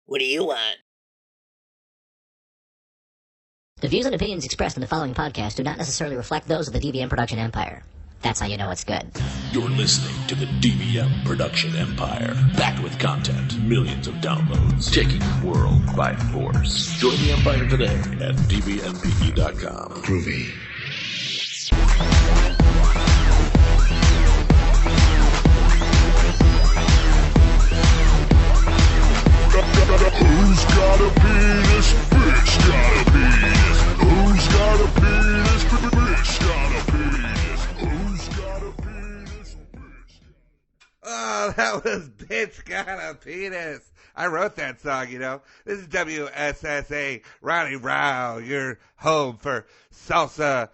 What do you want? The views and opinions expressed in the following podcast do not necessarily reflect those of the DVM Production Empire. That's how you know it's good. You're listening to the DVM Production Empire. Packed with content, millions of downloads, taking the world by force. Join the Empire today at dvmpe.com. Groovy. Who's got a penis? Bitch got a penis. Who's got a penis? Bitch got a penis. Who's got a penis? Bitch. Oh, that was Bitch Got a Penis. I wrote that song, you know. This is WSSA Ronnie Rao, your home for salsa,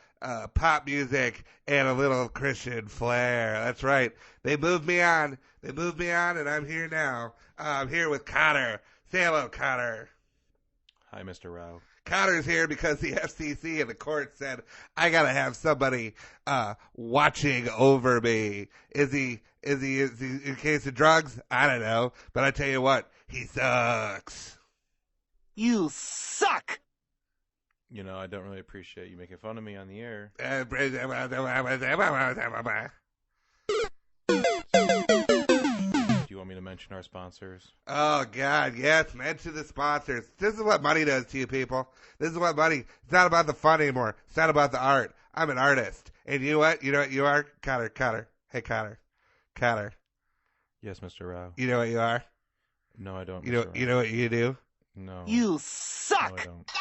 pop music, and a little Christian flair. That's right. They moved me on. And I'm here now. I'm here with Cotter. Say hello, Cotter. Hi, Mr. Rao. Cotter's here because the FCC and the court said I gotta have somebody watching over me. Is he in case of drugs? I don't know, but I tell you what, he sucks. You suck! You know, I don't really appreciate you making fun of me on the air. Do you want me to mention our sponsors? Oh, God, yes. Mention the sponsors. This is what money does to you, people. This is what money... It's not about the fun anymore. It's not about the art. I'm an artist. And you know what? You know what you are? Cotter. Hey, Cotter. Yes, Mr. Rao. You know what you are? No, I don't. You know what you do? No. You suck! No, I don't.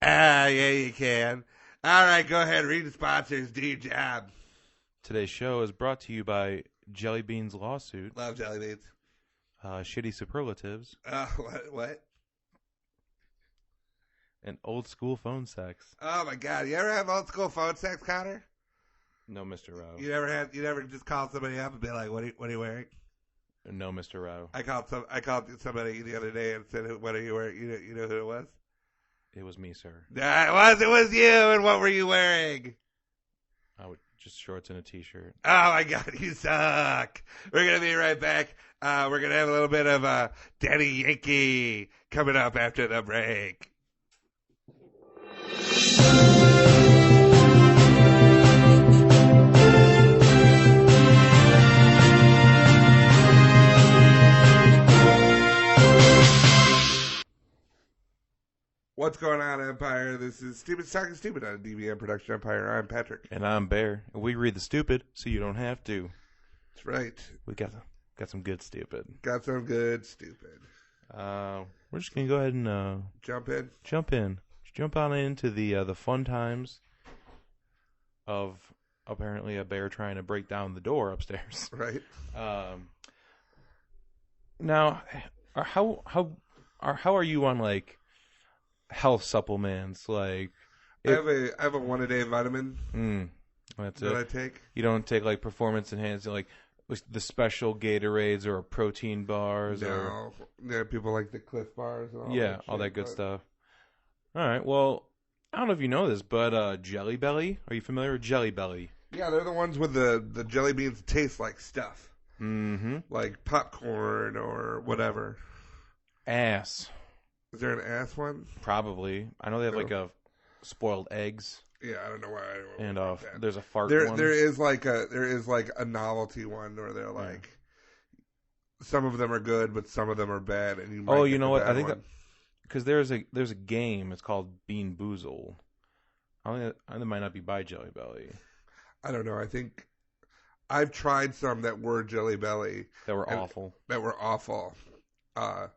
Ah, yeah, you can. All right, go ahead. Read the sponsors. Do your job. Today's show is brought to you by Jelly Bean's Lawsuit, Love jelly beans. Shitty Superlatives, What? and Old School Phone Sex. Oh, my God. You ever have old school phone sex, Cotter? No, Mr. Rao. You never just called somebody up and be like, what are you wearing? No, Mr. Rao. I called somebody the other day and said, what are you wearing? You know who it was? It was me, sir. It was you, and what were you wearing? I would just shorts and a t-shirt. Oh, my God, you suck. We're going to be right back. We're going to have a little bit of Daddy Yankee coming up after the break. What's going on, Empire? This is Stupid Talking Stupid on DVM Production Empire. I'm Patrick. And I'm Bear. And we read the stupid so you don't have to. That's right. We got some good stupid. Got some good stupid. We're just going to go ahead and Jump in. Jump on into the fun times of apparently a bear trying to break down the door upstairs. Right. Now, how are you on like health supplements? Like, I have a 1-a-day vitamin. That's that it. I take. You don't take like performance enhancing, like the special Gatorades or protein bars. No, there are people like the Cliff Bars. And all that good stuff. All right. Well, I don't know if you know this, but Jelly Belly. Are you familiar with Jelly Belly? Yeah, they're the ones with the jelly beans that taste like stuff. Mm-hmm. Like popcorn or whatever. Ass. Is there an ass one? Probably. I know they have like a spoiled eggs. Yeah, I don't know why. And there's a fart one. There is like a novelty one where they're like, some of them are good, but some of them are bad, and you might you know what? I think one. Because there's a game. It's called Bean Boozled. I think that might not be by Jelly Belly. I don't know. I think I've tried some that were Jelly Belly That were awful.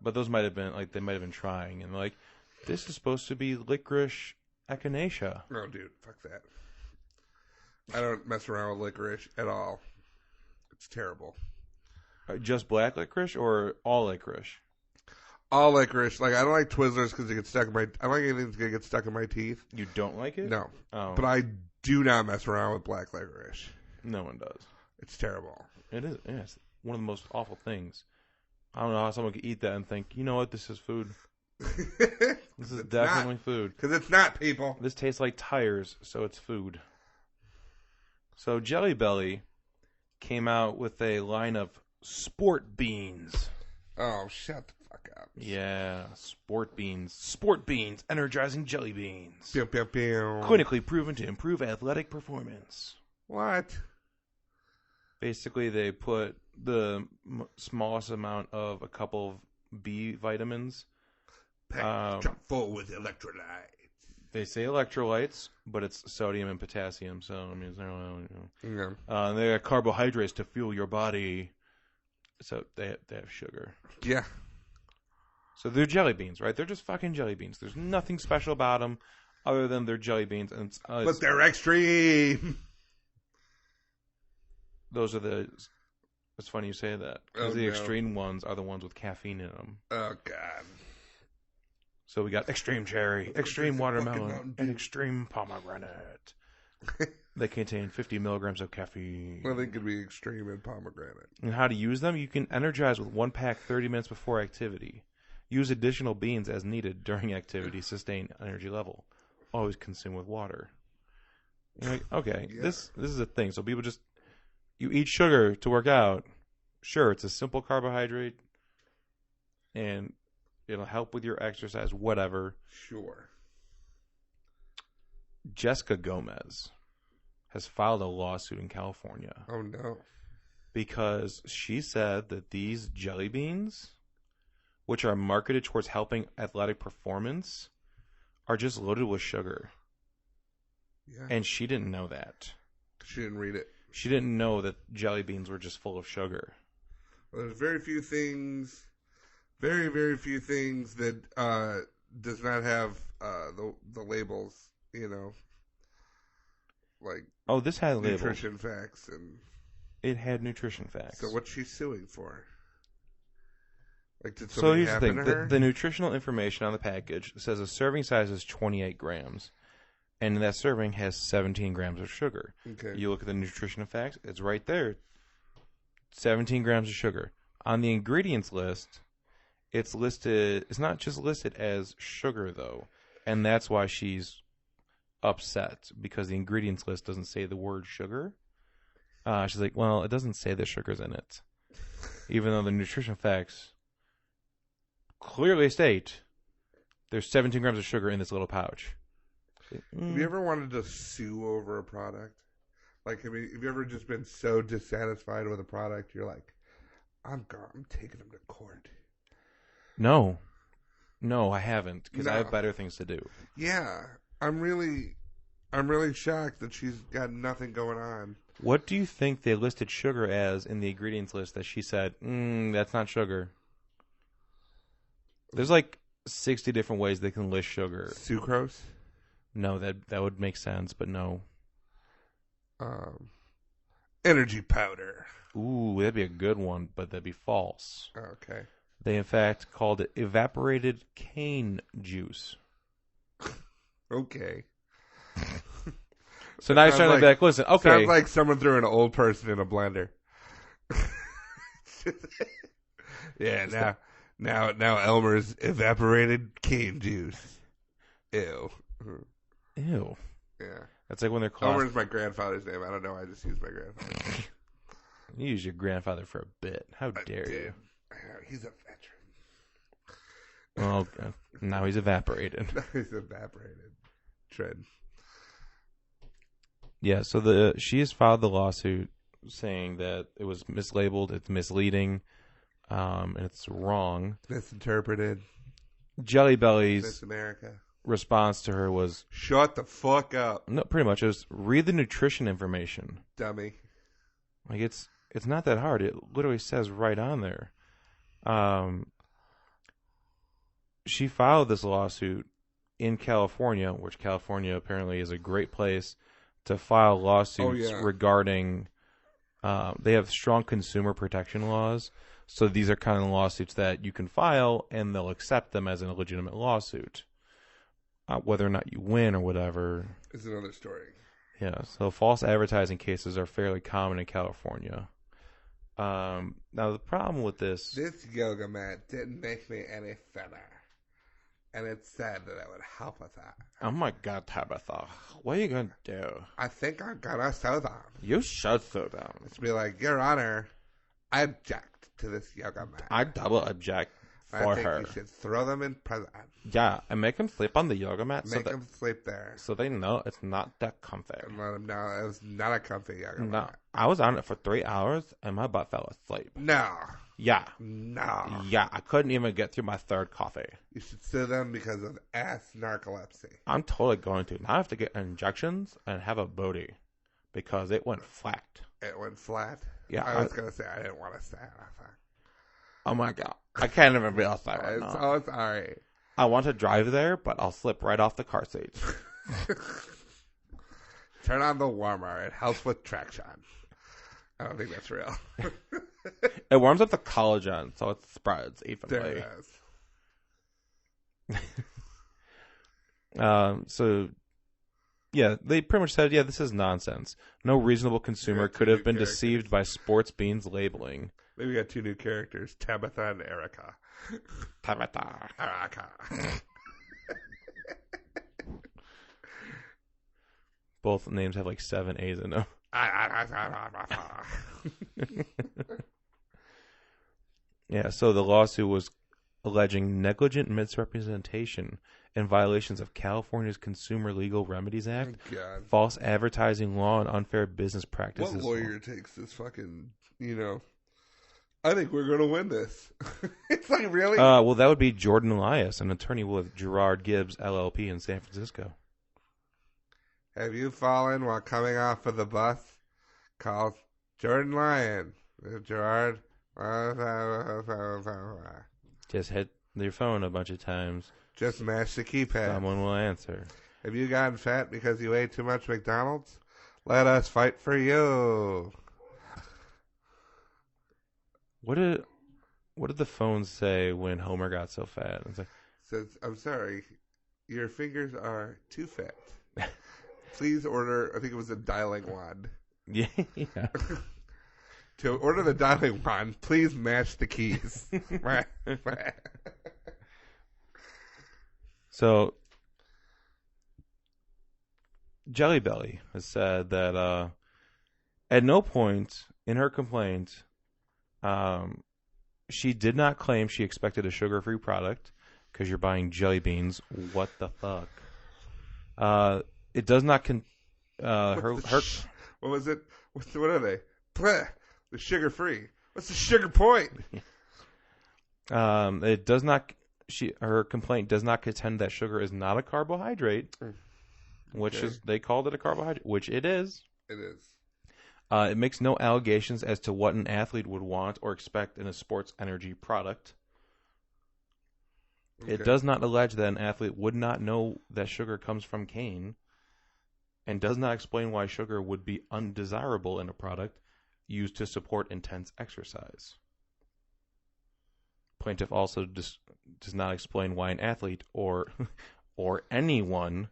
But those might have been like they might have been trying and like this is supposed to be licorice echinacea. No, dude, fuck that. I don't mess around with licorice at all. It's terrible. Just black licorice or all licorice? All licorice. Like I don't like Twizzlers because it gets stuck in my. I don't like anything that's gonna get stuck in my teeth. You don't like it? No. Oh. But I do not mess around with black licorice. No one does. It's terrible. It is. Yeah, it's one of the most awful things. I don't know how someone could eat that and think, you know what, this is food. This is definitely food. Because it's not, people. This tastes like tires, so it's food. So Jelly Belly came out with a line of sport beans. Oh, shut the fuck Yeah, sport beans. Sport beans, energizing jelly beans. Pew, pew, pew. Clinically proven to improve athletic performance. What? Basically, they put the smallest amount of a couple of B vitamins. Packed chock full with electrolytes. They say electrolytes, but it's sodium and potassium, so I mean, Yeah. they got carbohydrates to fuel your body. So they have sugar. Yeah. So they're jelly beans, right? They're just fucking jelly beans. There's nothing special about them other than they're jelly beans. And But they're extreme. Those are the... It's funny you say that. Because the extreme ones are the ones with caffeine in them. Oh, God. So we got extreme cherry, extreme watermelon, and extreme pomegranate. They contain 50 milligrams of caffeine. Well, they could be extreme in pomegranate. And how to use them? You can energize with one pack 30 minutes before activity. Use additional beans as needed during activity. Sustain energy level. Always consume with water. You're like, okay, Yeah. this is a thing. So people just... You eat sugar to work out. Sure, it's a simple carbohydrate. And it'll help with your exercise, whatever. Sure. Jessica Gomez has filed a lawsuit in California Oh, no. because she said that these jelly beans, which are marketed towards helping athletic performance, are just loaded with sugar. Yeah. And she didn't know that. She didn't read it. She didn't know that jelly beans were just full of sugar. Well, there's very few things, very few things that does not have the labels, you know, like Oh, this had labels. nutrition facts. And It had nutrition facts. so what's she suing for? Like, did So something here's the happen thing. to her? The nutritional information on the package says a serving size is 28 grams. And that serving has 17 grams of sugar. Okay. You look at the nutrition facts, it's right there. 17 grams of sugar. On the ingredients list, it's not just listed as sugar, though. And that's why she's upset, because the ingredients list doesn't say the word sugar. She's like, well, it doesn't say the sugar's in it. Even though the nutrition facts clearly state there's 17 grams of sugar in this little pouch. Have you ever wanted to sue over a product? Like, have you ever just been so dissatisfied with a product, you're like, I'm taking them to court. No, I haven't, because I No. have better things to do. Yeah, I'm really shocked that she's got nothing going on. What do you think they listed sugar as in the ingredients list that she said, that's not sugar? There's like 60 different ways they can list sugar. Sucrose? No, that would make sense, but no. Energy powder. Ooh, that'd be a good one, but that'd be false. Okay. They, in fact, called it evaporated cane juice. Okay. So now you're trying to be like, listen, okay. Sounds like someone threw an old person in a blender. Yeah, now Elmer's evaporated cane juice. Ew. Ew. Yeah. That's like when they're Elmer's my grandfather's name. I don't know. I just used my grandfather's name. You use your grandfather for a bit. How dare you? He's a veteran. Well, now he's evaporated. He's evaporated. Tread. Yeah, so she has filed the lawsuit saying that it was mislabeled, it's misleading, and it's wrong. Misinterpreted. Jelly Belly's Miss America. response to her was, Shut the fuck up, no, pretty much, it was read the nutrition information. dummy. Like, it's not that hard. It literally says right on there. She filed this lawsuit in California, which California apparently is a great place to file lawsuits regarding. They have strong consumer protection laws, so these are kind of lawsuits that you can file, and they'll accept them as a legitimate lawsuit. Whether or not you win or whatever Is another story. Yeah, so false advertising cases are fairly common in California. Now, the problem with this... This yoga mat didn't make me any thinner. And it said that it would help with that. Oh my God, Tabitha. What are you going to do? I think I'm gonna sew them. You should throw down. It's be like, Your Honor, I object to this yoga mat. I double object. I for think her. you should throw them in prison. Yeah, and make them sleep on the yoga mat Make them sleep there. so they know it's not that comfy. And let them know it was not a comfy yoga No, mat. I was on it for 3 hours and my butt fell asleep. No. Yeah, No. yeah, I couldn't even get through my third coffee. You should sue them because of ass narcolepsy. I'm totally going to. Now I have to get injections and have a booty because it went flat. It went flat. Yeah, I was going to say I didn't want to say it. Oh my god, I can't even be outside right It's, now. oh, it's all right. I want to drive there, but I'll slip right off the car seat. Turn on the warmer. It helps with traction. I don't think that's real. It warms up the collagen, so it spreads There evenly. it is. So, yeah, they pretty much said, yeah, this is nonsense. No reasonable consumer Yeah, could have two been characters. deceived by sports beans labeling. Maybe we got 2 new characters, Tabitha and Erica. Tabata. Erica. Both names have like 7 A's in them. Yeah, so the lawsuit was alleging negligent misrepresentation and violations of California's Consumer Legal Remedies Act, God. false advertising law, and unfair business practices. What lawyer takes this fucking, I think we're going to win this. It's like, really? Well, that would be Jordan Elias, an attorney with Gerard Gibbs, LLP in San Francisco. Have you fallen while coming off of the bus? Call Jordan Lyon. Gerard. Just hit your phone a bunch of times. Just mash the keypad. Someone will answer. Have you gotten fat because you ate too much McDonald's? Let us fight for you. What did the phone say when Homer got so fat? It's like, Says, I'm sorry, your fingers are too fat. Please order, I think it was a dialing wand. yeah. To order the dialing wand, please match the keys. So, Jelly Belly has said that at no point in her complaint, she did not claim she expected a sugar-free product because you're buying jelly beans. What the fuck? It does not What was it? What are they? Bleh, the sugar free. What's the sugar point? it does not. Her complaint does not contend that sugar is not a carbohydrate, which Okay. is they called it a carbohydrate, which it is. It is. It makes no allegations as to what an athlete would want or expect in a sports energy product. It Okay. does not allege that an athlete would not know that sugar comes from cane, and does not explain why sugar would be undesirable in a product used to support intense exercise. Plaintiff also does not explain why an athlete or anyone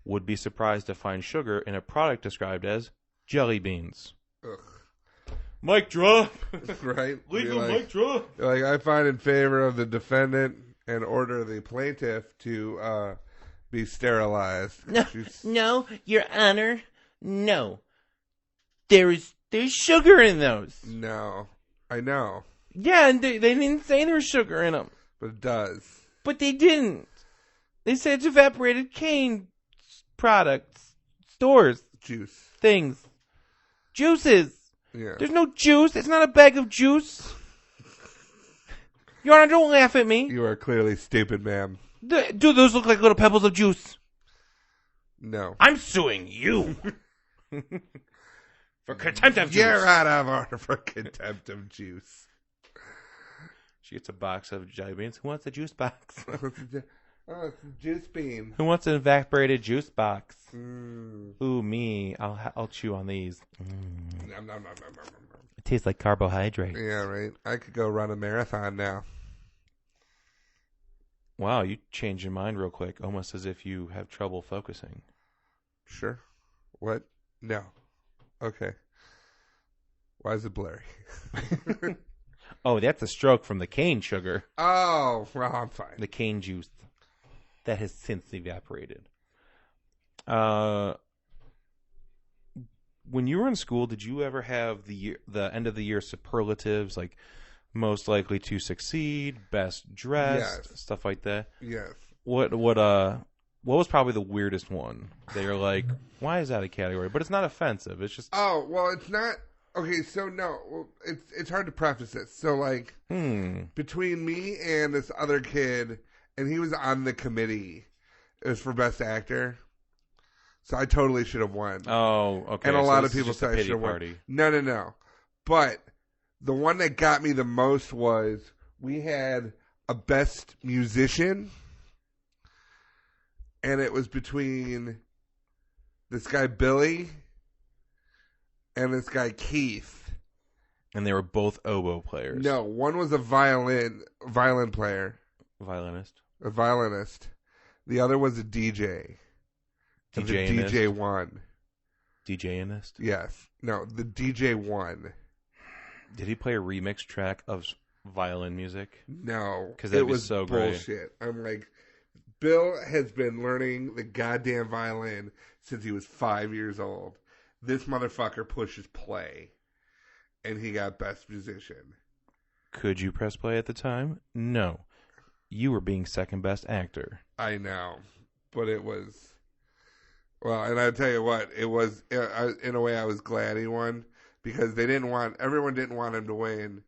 would be surprised to find sugar in a product described as jelly beans. Ugh. Mic drop. Right? Legal You're mic drop. like, I find in favor of the defendant and order the plaintiff to be sterilized. No, Your Honor, no. There's sugar in those. No. I know. Yeah, and they didn't say there was sugar in them, But it does. but they didn't. They said it's evaporated cane products, stores, Juice. things, juices. Yeah. There's no juice. It's not a bag of juice. Your Honor, don't laugh at me. You are clearly stupid, ma'am. Do those look like little pebbles of juice? No. I'm suing you for contempt of juice. You're out of order for contempt of juice. She gets a box of jelly beans. Who wants a juice box? Oh, it's a juice bean. Who wants an evaporated juice box? Mm. Ooh, me. I'll chew on these. Nom, nom, nom, nom, nom, nom. It tastes like carbohydrate. Yeah, right. I could go run a marathon now. Wow, you changed your mind real quick, almost as if you have trouble focusing. Sure. What? No. Okay. Why is it blurry? Oh, that's a stroke from the cane sugar, Oh, well, I'm fine. the cane juice that has since evaporated. When you were in school, did you ever have the end of the year superlatives, like most likely to succeed, best dressed, Yes. stuff like that. Yes. What was probably the weirdest one? They were like, why is that a category? But it's not offensive. It's just Oh, well, it's not. Okay, so no, well, it's hard to preface this. So, like, between me and this other kid, and he was on the committee, it was for Best Actor. So I totally should have won. Oh, okay. And a so lot this of is people just a said I pity should have won. party. No. But the one that got me the most was we had a Best Musician, and it was between this guy Billy and this guy Keith. And they were both oboe players. No, one was a violin player, Violinist. a violinist. The other was a DJ. And the DJ-inist. DJ won. DJ-inist. Yes. No, the DJ won. Did he play a remix track of violin music? No, 'Cause that'd it be was so great. bullshit. I'm like, Bill has been learning the goddamn violin since he was 5 years old. This motherfucker pushes play, and he got Best Musician. Could you press play at the time? No. You were being second best actor. I know, but it was, well, and I tell you what, it was, in a way I was glad he won, because everyone didn't want him to win,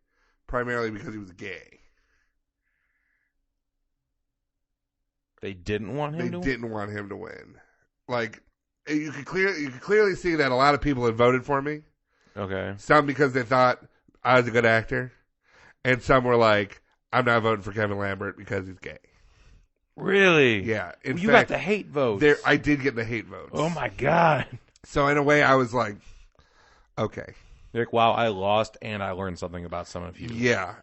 primarily because he was gay. They didn't want him to They didn't want him to win. Like, you could clearly see that a lot of people had voted for me. Okay. Some because they thought I was a good actor, and some were like, I'm not voting for Kevin Lambert because he's gay. Really? Yeah. In You fact, got the hate votes. I did get the hate votes. Oh my god. So in a way, I was like, okay. You're like, wow, I lost and I learned something about some of you. Yeah.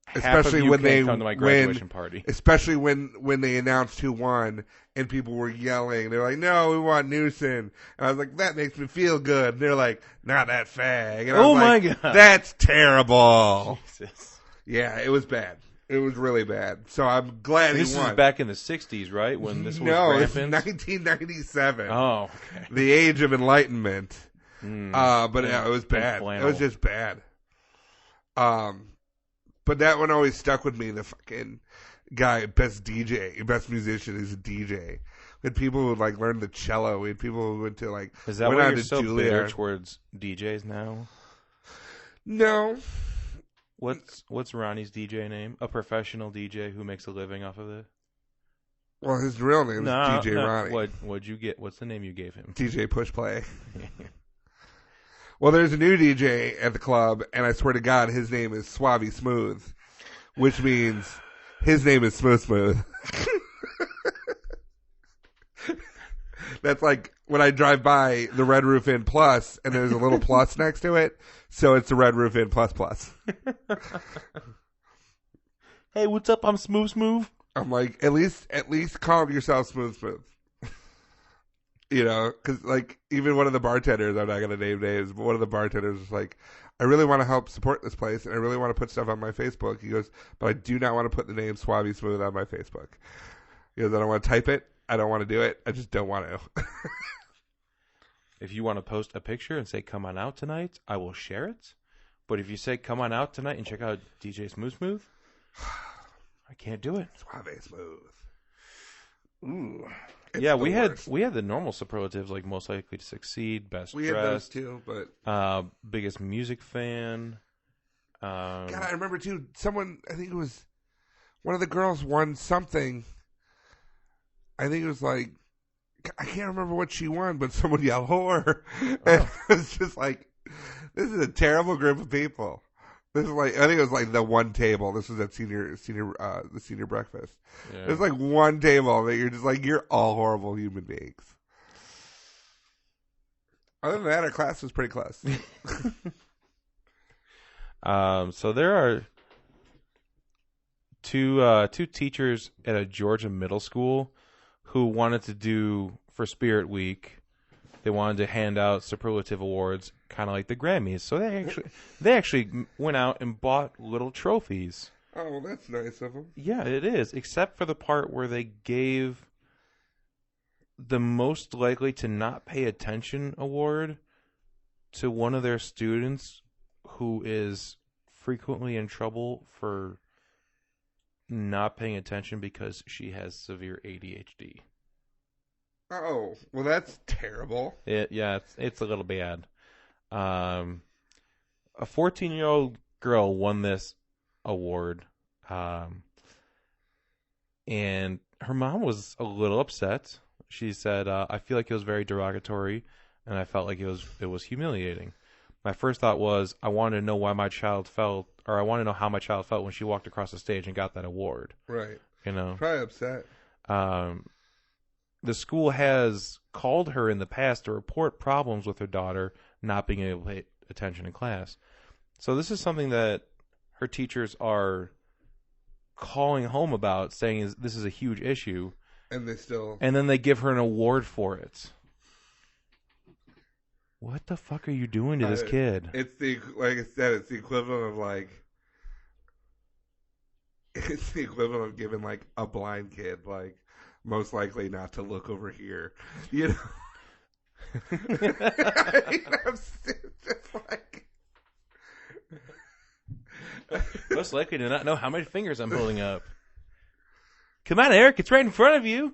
Half Especially of you when can't they come to my graduation party. Especially when they announced who won and people were yelling. They're like, "No, we want Newsom." And I was like, "That makes me feel good." And they're like, "Not that fag." And I Oh was my like, god. That's terrible. Jesus. Yeah, it was bad. It was really bad. So I'm glad This he won. is back in the 60s, right? When this was No, it's rampant? 1997. Oh, okay. The age of enlightenment. But yeah, it was bad. It flannel. was just bad. But that one always stuck with me. The fucking guy, best musician is a DJ. We had people who like learned the cello. We had people who went to like Is that went why on you're to so Juilliard. bitter towards DJs now? No, What's Ronnie's DJ name? A professional DJ who makes a living off of it? well, his real name is DJ Ronnie. What'd you get? What's the name you gave him? DJ Push Play. Well, there's a new DJ at the club, and I swear to God, his name is Suave Smooth, which means his name is Smooth Smooth. That's like when I drive by the Red Roof Inn Plus, and there's a little plus next to it, so it's the Red Roof Inn Plus Plus. Hey, what's up? I'm Smooth. I'm like, at least call yourself Smooth Smooth. You know, because like even one of the bartenders, I'm not going to name names, but one of the bartenders was like, I really want to help support this place, and I really want to put stuff on my Facebook. He goes, but I do not want to put the name Suave Smooth on my Facebook. He goes, I don't want to type it. I don't want to do it. I just don't want to. If you want to post a picture and say, come on out tonight, I will share it. But if you say, come on out tonight and check out DJ Smooth, I can't do it. Suave Smooth. Ooh. It's Yeah, the we worst. had the normal superlatives like most likely to succeed, best We had those dressed, too, but biggest music fan. God, I remember too. Someone, I think it was one of the girls won something. I think it was like, I can't remember what she won, but someone yelled "whore," and it was just like, this is a terrible group of people. This is like, I think it was like the one table. This was at the senior breakfast. Yeah. There's like one table that you're just like, you're all horrible human beings. Other than that, our class was pretty close. So there are two teachers at a Georgia middle school who wanted to do for Spirit Week. They wanted to hand out superlative awards, kind of like the Grammys. So they actually went out and bought little trophies. Oh, well, that's nice of them. Yeah, it is, except for the part where they gave the most likely to not pay attention award to one of their students who is frequently in trouble for not paying attention because she has severe ADHD. Oh, well, that's terrible. It's a little bad. A 14-year-old girl won this award, and her mom was a little upset. She said, "I feel like it was very derogatory, and I felt like it was humiliating." My first thought was, I wanted to know why my child felt, or I want to know how my child felt when she walked across the stage and got that award. Right. You know, Probably upset. The school has called her in the past to report problems with her daughter not being able to pay attention in class. So this is something that her teachers are calling home about, saying this is a huge issue. And they still... And then they give her an award for it. What the fuck are you doing to this kid? It's like I said, it's the equivalent of like... It's the equivalent of giving like a blind kid like most likely not to look over here. You know? I mean, it's like... Most likely to not know how many fingers I'm holding up. Come on, Eric, it's right in front of you.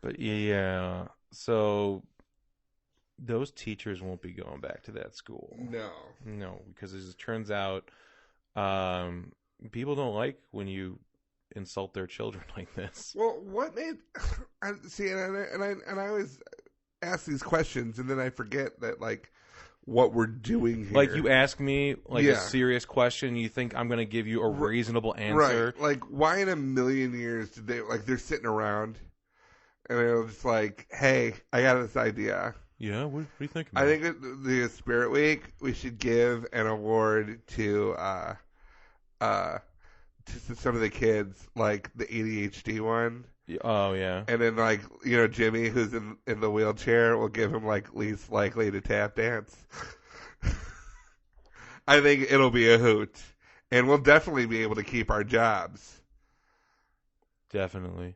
But yeah, so those teachers won't be going back to that school. No, because as it turns out, people don't like when you insult their children like this. Well, what made... See, and I always ask these questions, and then I forget that, like, what we're doing here. Like, you ask me, like, a serious question, you think I'm going to give you a reasonable answer. Right. Like, why in a million years did they... Like, they're sitting around, and they're just like, hey, I got this idea. Yeah, what do you think? I think at the Spirit Week, we should give an award to some of the kids, like the ADHD one. Oh, yeah. And then, like, you know, Jimmy, who's in the wheelchair, we'll give him, like, least likely to tap dance. I think it'll be a hoot. And we'll definitely be able to keep our jobs. Definitely.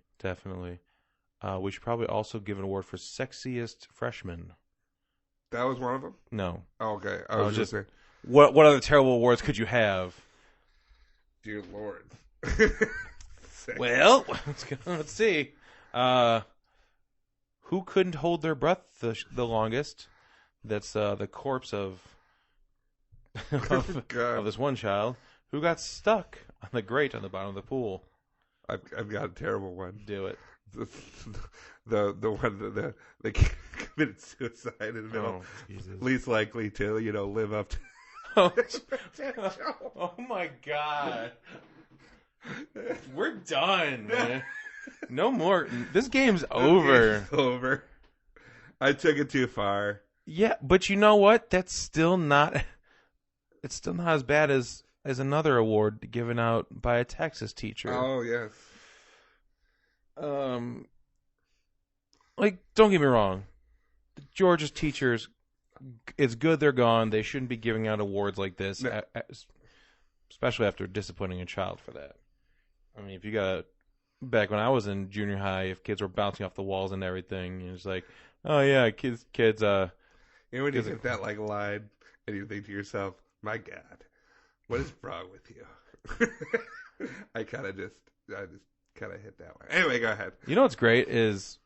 We should probably also give an award for sexiest freshman. That was one of them? No. Oh, okay. I was just saying. What other terrible awards could you have? Dear Lord. Well, let's see. Who couldn't hold their breath the longest? That's the corpse of this one child who got stuck on the grate on the bottom of the pool. I've got a terrible one. Do it. The one that committed suicide in the middle. Oh, Jesus. Least likely to, you know, live up to. Oh my God. We're done. No more. This game's over. It's over. I took it too far. Yeah, but you know what? That's still not. It's still not as bad as another award given out by a Texas teacher. Oh yes. Like, don't get me wrong. Georgia's teachers, it's good they're gone. They shouldn't be giving out awards like this, especially after disciplining a child for that. I mean, if you got back when I was in junior high, if kids were bouncing off the walls and everything, it's like, oh yeah, kids. You know when you get that like line, and you think to yourself, my God, what is wrong with you? I just kind of hit that one. Anyway, go ahead. You know what's great is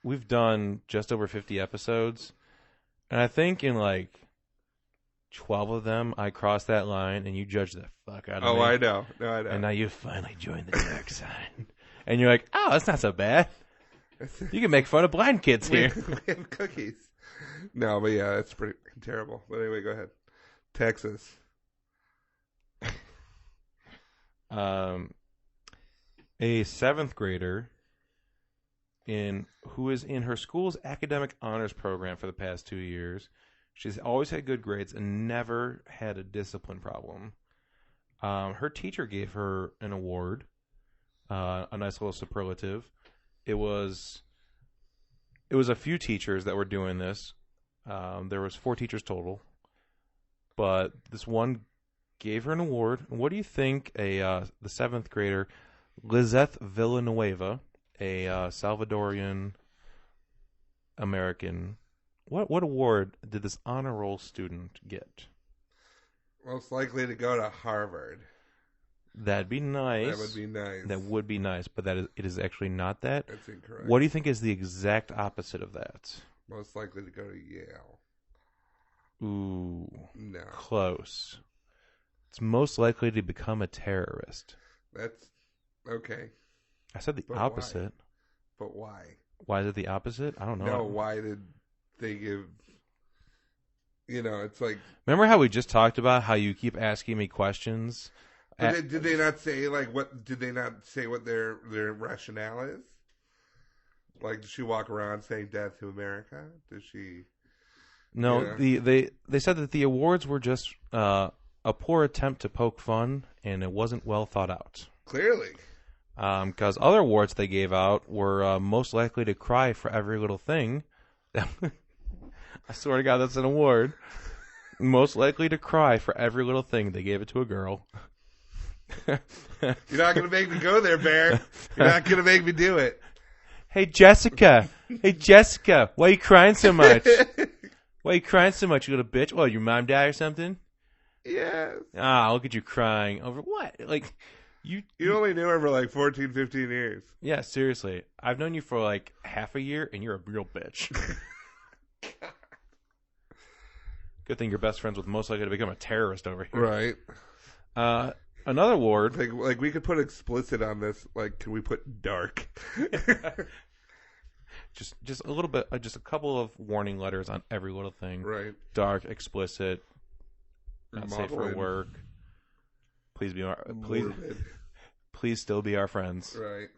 we've done just over 50 episodes, and I think in like 12 of them, I crossed that line, and you judged the fuck out of me. Oh, I know. No, I know. And now you finally joined the dark side. And you're like, oh, that's not so bad. You can make fun of blind kids here. We have cookies. No, but yeah, that's pretty terrible. But anyway, go ahead. Texas. A seventh grader who is in her school's academic honors program for the past 2 years. She's always had good grades and never had a discipline problem. Her teacher gave her an award, a nice little superlative. It was a few teachers that were doing this. There was 4 teachers total, but this one gave her an award. What do you think the seventh grader, Lizeth Villanueva, a Salvadorian American, what award did this honor roll student get? Most likely to go to Harvard. That'd be nice. That would be nice. That would be nice, but it is actually not that. That's incorrect. What do you think is the exact opposite of that? Most likely to go to Yale. Ooh, No. close. It's most likely to become a terrorist. That's okay. I said the But opposite. But why? Why is it the opposite? I don't know. No, why did they give... it's like... Remember how we just talked about how you keep asking me questions? Did they not say, what... Did they not say what their rationale is? Like, did she walk around saying death to America? Did she... No, they said that the awards were just a poor attempt to poke fun, and it wasn't well thought out. Clearly. Because other awards they gave out were most likely to cry for every little thing. I swear to God, that's an award. Most likely to cry for every little thing. They gave it to a girl. You're not going to make me go there, Bear. You're not going to make me do it. Hey, Jessica. Why are you crying so much? Why are you crying so much, you little bitch? Well, your mom died or something? Yes. Look at you crying. Over what? Like, you only knew her for 14, 15 years. Yeah, seriously. I've known you for half a year, and you're a real bitch. Good thing you're best friends with most likely to become a terrorist over here. Right. Another award. Like we could put explicit on this. Can we put dark? just a little bit, just a couple of warning letters on every little thing. Right. Dark, explicit, not safe for Morbid. work. Please still be our friends. Right.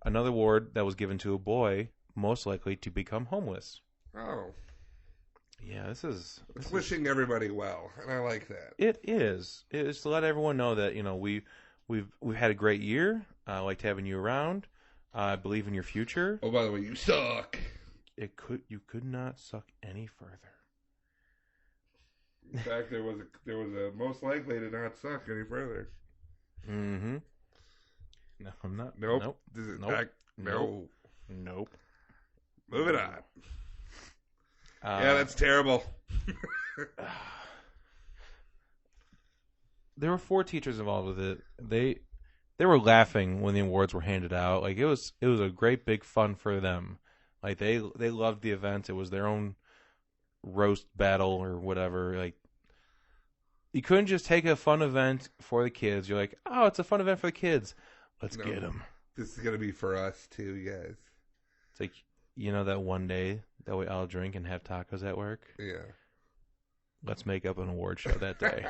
Another award that was given to a boy most likely to become homeless. Oh. Yeah, this is Wishing everybody well, and I like that. It is. It is to let everyone know that we've had a great year. I liked having you around. I believe in your future. Oh, by the way, you suck. You could not suck any further. In fact, there was a most likely to not suck any further. Mm-hmm. No, I'm not. Nope. Nope. No. Nope. Moving on. Yeah, that's terrible. There were 4 teachers involved with it. They were laughing when the awards were handed out. It was a great big fun for them. They loved the event. It was their own roast battle or whatever. You couldn't just take a fun event for the kids. You're like, oh, it's a fun event for the kids. Let's get them. This is gonna be for us too, guys. It's like, that one day that we all drink and have tacos at work. Yeah. Let's make up an award show that day.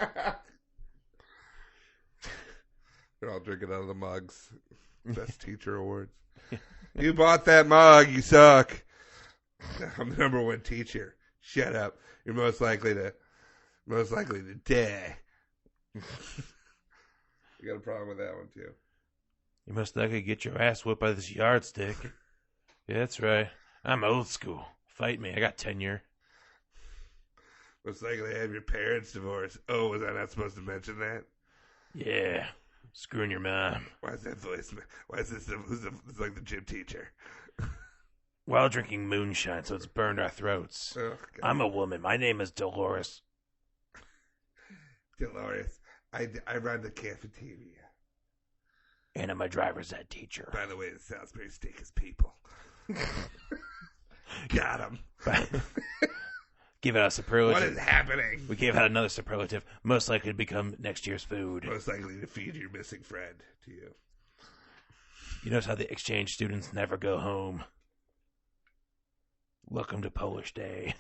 They're all drinking out of the mugs. Best teacher awards. You bought that mug, you suck. I'm the number 1 teacher. Shut up. You're most likely to die. You got a problem with that one too. You must likely get your ass whipped by this yardstick. Yeah, that's right. I'm old school. Fight me. I got tenure. Most likely to have your parents divorced. Oh, was I not supposed to mention that? Yeah. Screwing your mom. Why is that voice? Why is this it's like the gym teacher? While drinking moonshine, so it's burned our throats. Oh, I'm a woman. My name is Dolores. Dolores. I run the cafeteria. And I'm a driver's ed teacher. By the way, the Salisbury steak is people. Got him. Give out a superlative. What is happening? We gave out another superlative. Most likely to become next year's food. Most likely to feed your missing friend to you. You notice how the exchange students never go home. Welcome to Polish Day.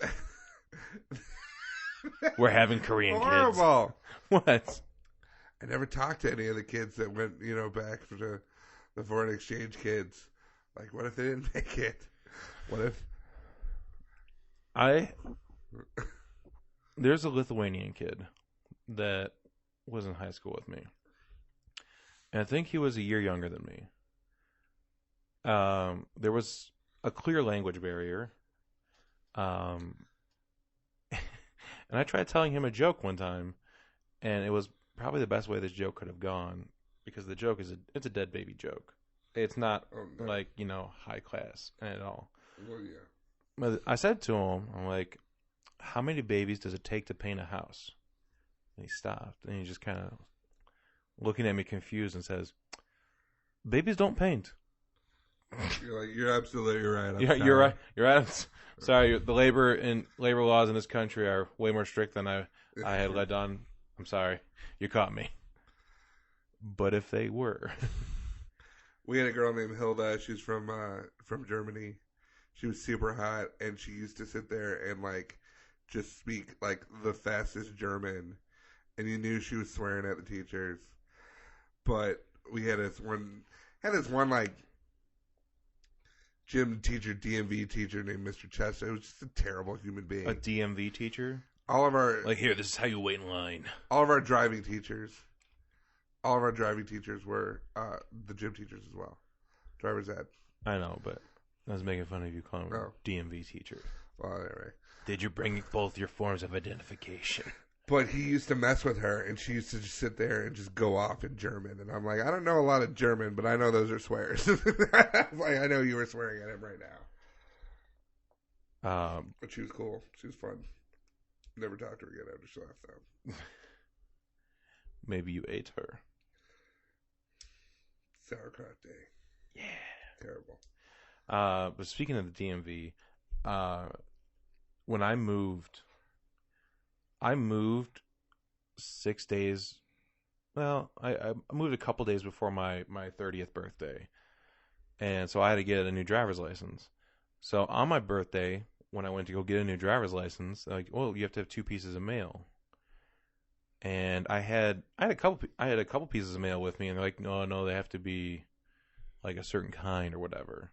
We're having Korean Horrible. kids. What? I never talked to any of the kids that went, back to the foreign exchange kids. What if they didn't make it? What if? There's a Lithuanian kid that was in high school with me. And I think he was a year younger than me. There was a clear language barrier. And I tried telling him a joke one time, and it was probably the best way this joke could have gone, because the joke it's a dead baby joke. It's not high class at all. Well, yeah. But I said to him, I'm like, how many babies does it take to paint a house? And he stopped, and he just kind of looking at me confused and says, "Babies don't paint." You're like, you're absolutely right. You're right. You're right. I'm sorry. The labor laws in this country are way more strict than I had led on. I'm sorry. You caught me. But if they were, we had a girl named Hilda. She's from Germany. She was super hot, and she used to sit there and like just speak like the fastest German, and you knew she was swearing at the teachers. But we had this one like gym teacher, DMV teacher named Mr. Chester. It was just a terrible human being. a DMV teacher, All of our here, this is how you wait in line. all of our driving teachers were the gym teachers as well. Driver's ed. I know, but I was making fun of you calling me Oh. DMV teacher. Well, anyway. Did you bring both your forms of identification? But he used to mess with her, and she used to just sit there and just go off in German. And I'm like, I don't know a lot of German, but I know those are swears. Like, I know you were swearing at him right now. But she was cool. She was fun. Never talked to her again after she left, though. Maybe you ate her. Sauerkraut day. Yeah. Terrible. But speaking of the DMV, when I moved 6 days. Well, I moved a couple days before my 30th birthday, and so I had to get a new driver's license. So on my birthday, when I went to go get a new driver's license, they're like, well, you have to have 2 pieces of mail. And I had a couple pieces of mail with me, and they're like, no, they have to be like a certain kind or whatever.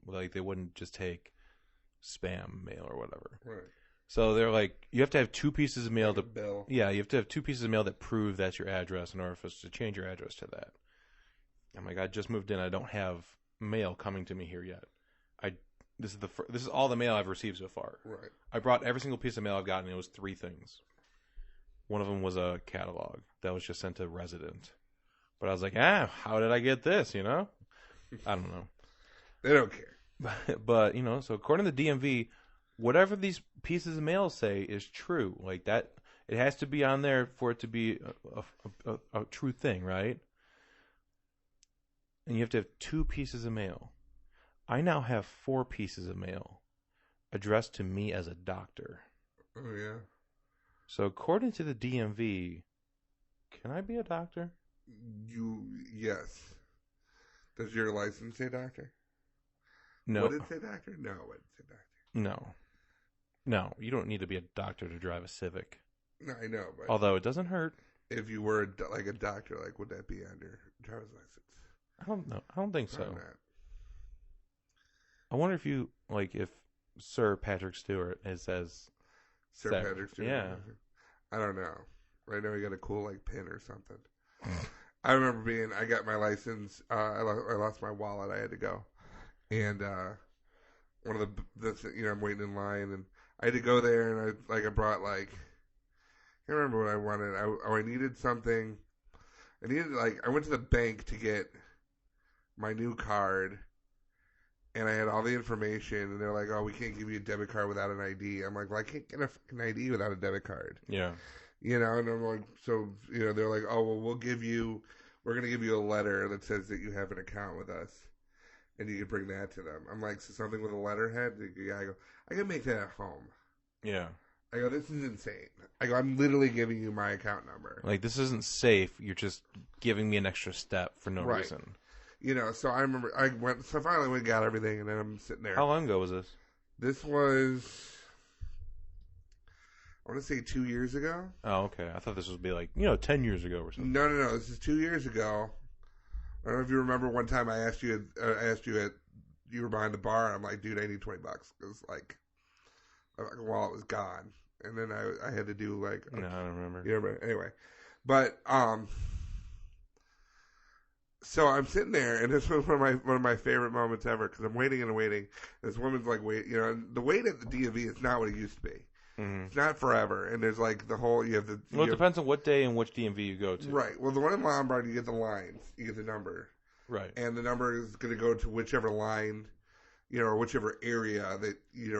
Like they wouldn't just take spam mail or whatever. Right. So they're like, you have to have 2 pieces of mail Like a to bill. Yeah, you have to have 2 pieces of mail that prove that's your address in order for us to change your address to that. I'm like, I just moved in. I don't have mail coming to me here yet. This is all the mail I've received so far. Right. I brought every single piece of mail I've gotten. It was 3 things. One of them was a catalog that was just sent to resident. But I was like, how did I get this? You know, I don't know. They don't care. But you know, so according to the DMV, whatever these pieces of mail say is true. Like that, it has to be on there for it to be a true thing, right? And you have to have 2 pieces of mail. I now have 4 pieces of mail addressed to me as a doctor. Oh, yeah. So according to the DMV, can I be a doctor? Yes. Does your license say doctor? No. Would it say doctor? No, it wouldn't say doctor. No, you don't need to be a doctor to drive a Civic. No, I know, but Although it doesn't hurt. if you were like a doctor, like would that be on your driver's license? I don't know. I don't think so. Probably not. I wonder if Sir Patrick Stewart says Sir Sir. Patrick Stewart. Yeah. I don't know. Right now, he got a cool like pin or something. I remember I got my license. I lost my wallet. I had to go, and one of I'm waiting in line, and I had to go there, and I brought like, I can't remember what I wanted. I needed something. I went to the bank to get my new card. And I had all the information, and they're like, "Oh, we can't give you a debit card without an ID." I'm like, "Well, I can't get a fucking ID without a debit card." Yeah. You know, and I'm like, so, they're like, "Oh, well, we're going to give you a letter that says that you have an account with us, and you can bring that to them." I'm like, "So something with a letterhead?" Yeah, I go, "I can make that at home." Yeah. I go, "This is insane." I go, "I'm literally giving you my account number." Like, this isn't safe. You're just giving me an extra step for no Right. reason. So I remember I finally went and got everything, and then I'm sitting there. How long ago was this? This was, I want to say 2 years ago. Oh, okay. I thought this would be 10 years ago or something. No. This is 2 years ago. I don't know if you remember one time I asked you you were behind the bar. I'm like, "Dude, I need $20 because my wallet was gone." And then I had to do No, I don't remember. yeah, but anyway, but so I'm sitting there, and this was one of my favorite moments ever because I'm waiting and waiting. This woman's like, the wait at the DMV is not what it used to be. Mm-hmm. It's not forever, and there's like the whole Well, it depends on what day and which DMV you go to. Right. Well, the one in Lombard, you get the lines, you get the number, Right. and the number is going to go to whichever line, or whichever area that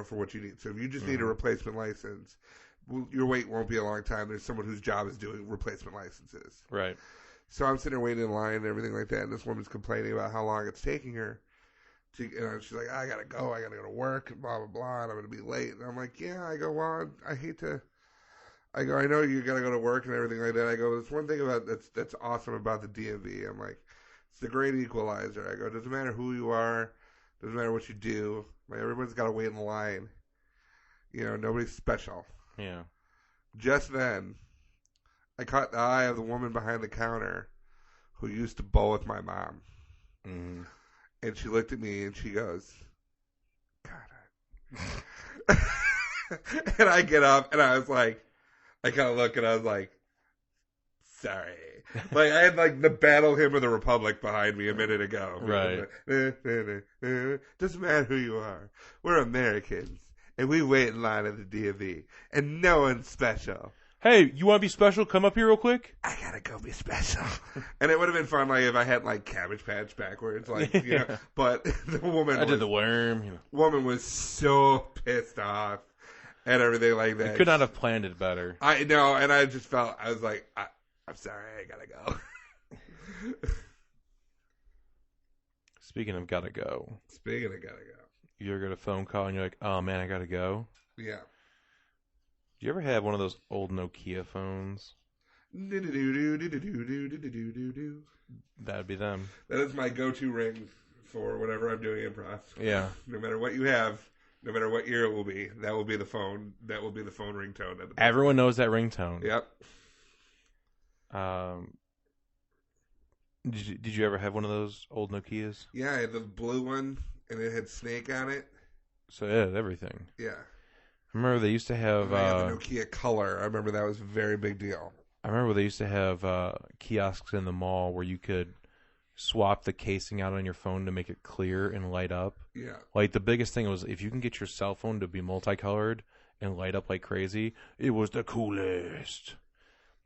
for what you need. So if you just need a replacement license, your wait won't be a long time. There's someone whose job is doing replacement licenses. Right. So I'm sitting there waiting in line and everything like that, and this woman's complaining about how long it's taking her. She's like, I gotta go to work, and blah, blah, blah, and I'm gonna be late. And I'm like, yeah, I go, well, I hate to, I go, I know you gotta go to work and everything like that. I go, there's one thing about that's awesome about the DMV. I'm like, it's the great equalizer. I go, it doesn't matter who you are, doesn't matter what you do. Like, everyone's gotta wait in line. You know, nobody's special. Yeah. Just then, I caught the eye of the woman behind the counter who used to bowl with my mom. Mm-hmm. And she looked at me and she goes, God. And I get up and I was like, I kind of look and I was like, sorry. Like, I had like the Battle Hymn of the Republic behind me a minute ago. Right. Doesn't matter who you are. We're Americans. And we wait in line at the DMV. And no one's special. Hey, you want to be special? Come up here real quick. I gotta go be special. And it would have been fun, like, if I had, like, Cabbage Patch backwards, like, you know. But the woman I did the worm. You know. Woman was so pissed off and everything like that. I could not have planned it better. I know, and I just felt, I was like, I'm sorry, I gotta go. Speaking of gotta go. Speaking of gotta go. You ever get a phone call and you're like, oh man, I gotta go? Yeah. Do you ever have one of those old Nokia phones? That'd be them. That is my go-to ring for whenever I'm doing improv. Yeah. No matter what you have, no matter what year it will be, that will be the phone. That will be the phone ringtone. Everyone knows that ringtone. Yep. Did you ever have one of those old Nokias? Yeah, I had the blue one, and it had Snake on it. So it had everything. Yeah. I remember they used to have... I had the Nokia Color. I remember that was a very big deal. I remember they used to have kiosks in the mall where you could swap the casing out on your phone to make it clear and light up. Yeah. Like, the biggest thing was if you can get your cell phone to be multicolored and light up like crazy, it was the coolest.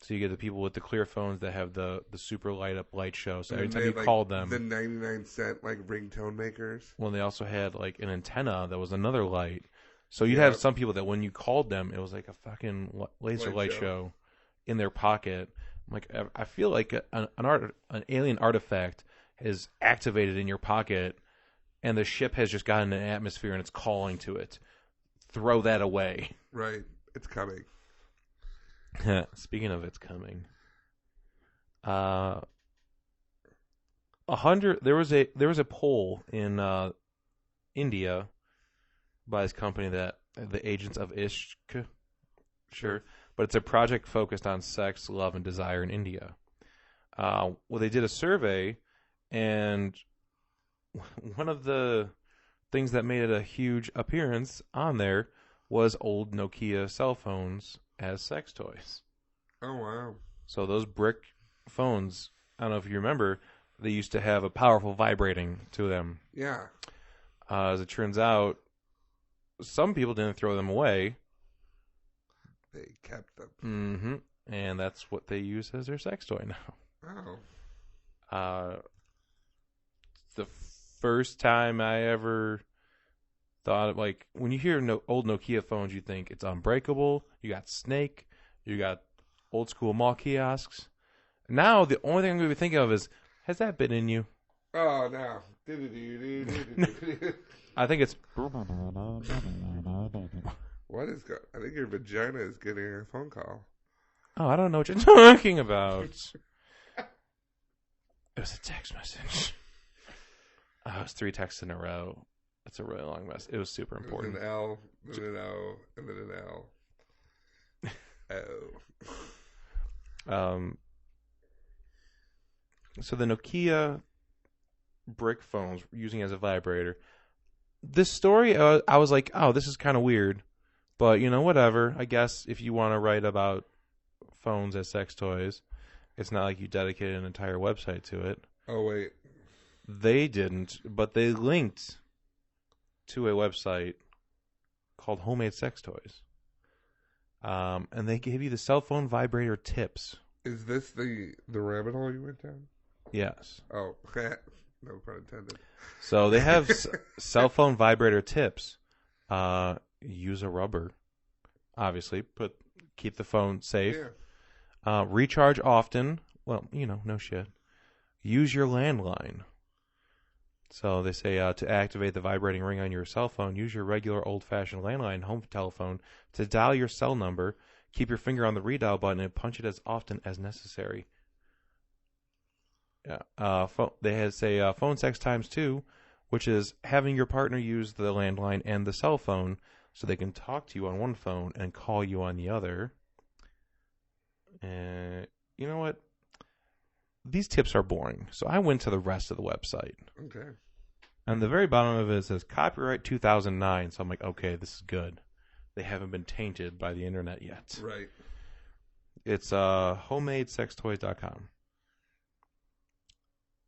So you get the people with the clear phones that have the super light up light show. So every time you called them, the 99-cent like ringtone makers. Well, they also had like an antenna that was another light. So you'd have some people that when you called them, it was like a fucking laser light show in their pocket. I'm like, I feel like an alien artifact is activated in your pocket, and the ship has just gotten an atmosphere and it's calling to it. Throw that away. Right, it's coming. Speaking of it's coming, there was a poll in India by this company that the Agents of Ishq, sure, but it's a project focused on sex, love, and desire in India. Well, they did a survey, and one of the things that made it a huge appearance on there was old Nokia cell phones as sex toys. Oh, wow. So those brick phones, I don't know if you remember, they used to have a powerful vibrating to them. Yeah. As it turns out, some people didn't throw them away. They kept them. Mm-hmm. And that's what they use as their sex toy now. Oh. The first time I ever thought of, like, when you hear old Nokia phones, you think it's unbreakable. You got Snake. You got old school mall kiosks. Now the only thing I'm going to be thinking of is, has that been in you? Oh, no. I think it's... What is going... I think your vagina is getting a phone call. Oh, I don't know what you're talking about. It was a text message. It was 3 texts in a row. It's a really long mess. It was super important. There's an L, then an O, and then an L. Oh. So the Nokia brick phones using as a vibrator. This story, I was like, oh, this is kind of weird. But, you know, whatever. I guess if you want to write about phones as sex toys, it's not like you dedicated an entire website to it. Oh, wait. They didn't, but they linked to a website called Homemade Sex Toys. And they gave you the cell phone vibrator tips. Is this the rabbit hole you went down? Yes. Oh, no pun intended. So they have cell phone vibrator tips. Use a rubber, obviously. Put keep the phone safe. Yeah. Recharge often. Well, no shit. Use your landline. So they say to activate the vibrating ring on your cell phone, use your regular old-fashioned landline home telephone to dial your cell number. Keep your finger on the redial button and punch it as often as necessary. Yeah. They say phone sex times 2, which is having your partner use the landline and the cell phone so they can talk to you on one phone and call you on the other. And you know what? These tips are boring, so I went to the rest of the website. Okay. On the very bottom of it says copyright 2009, so I'm like, okay, this is good. They haven't been tainted by the internet yet. Right. It's homemadesextoys.com.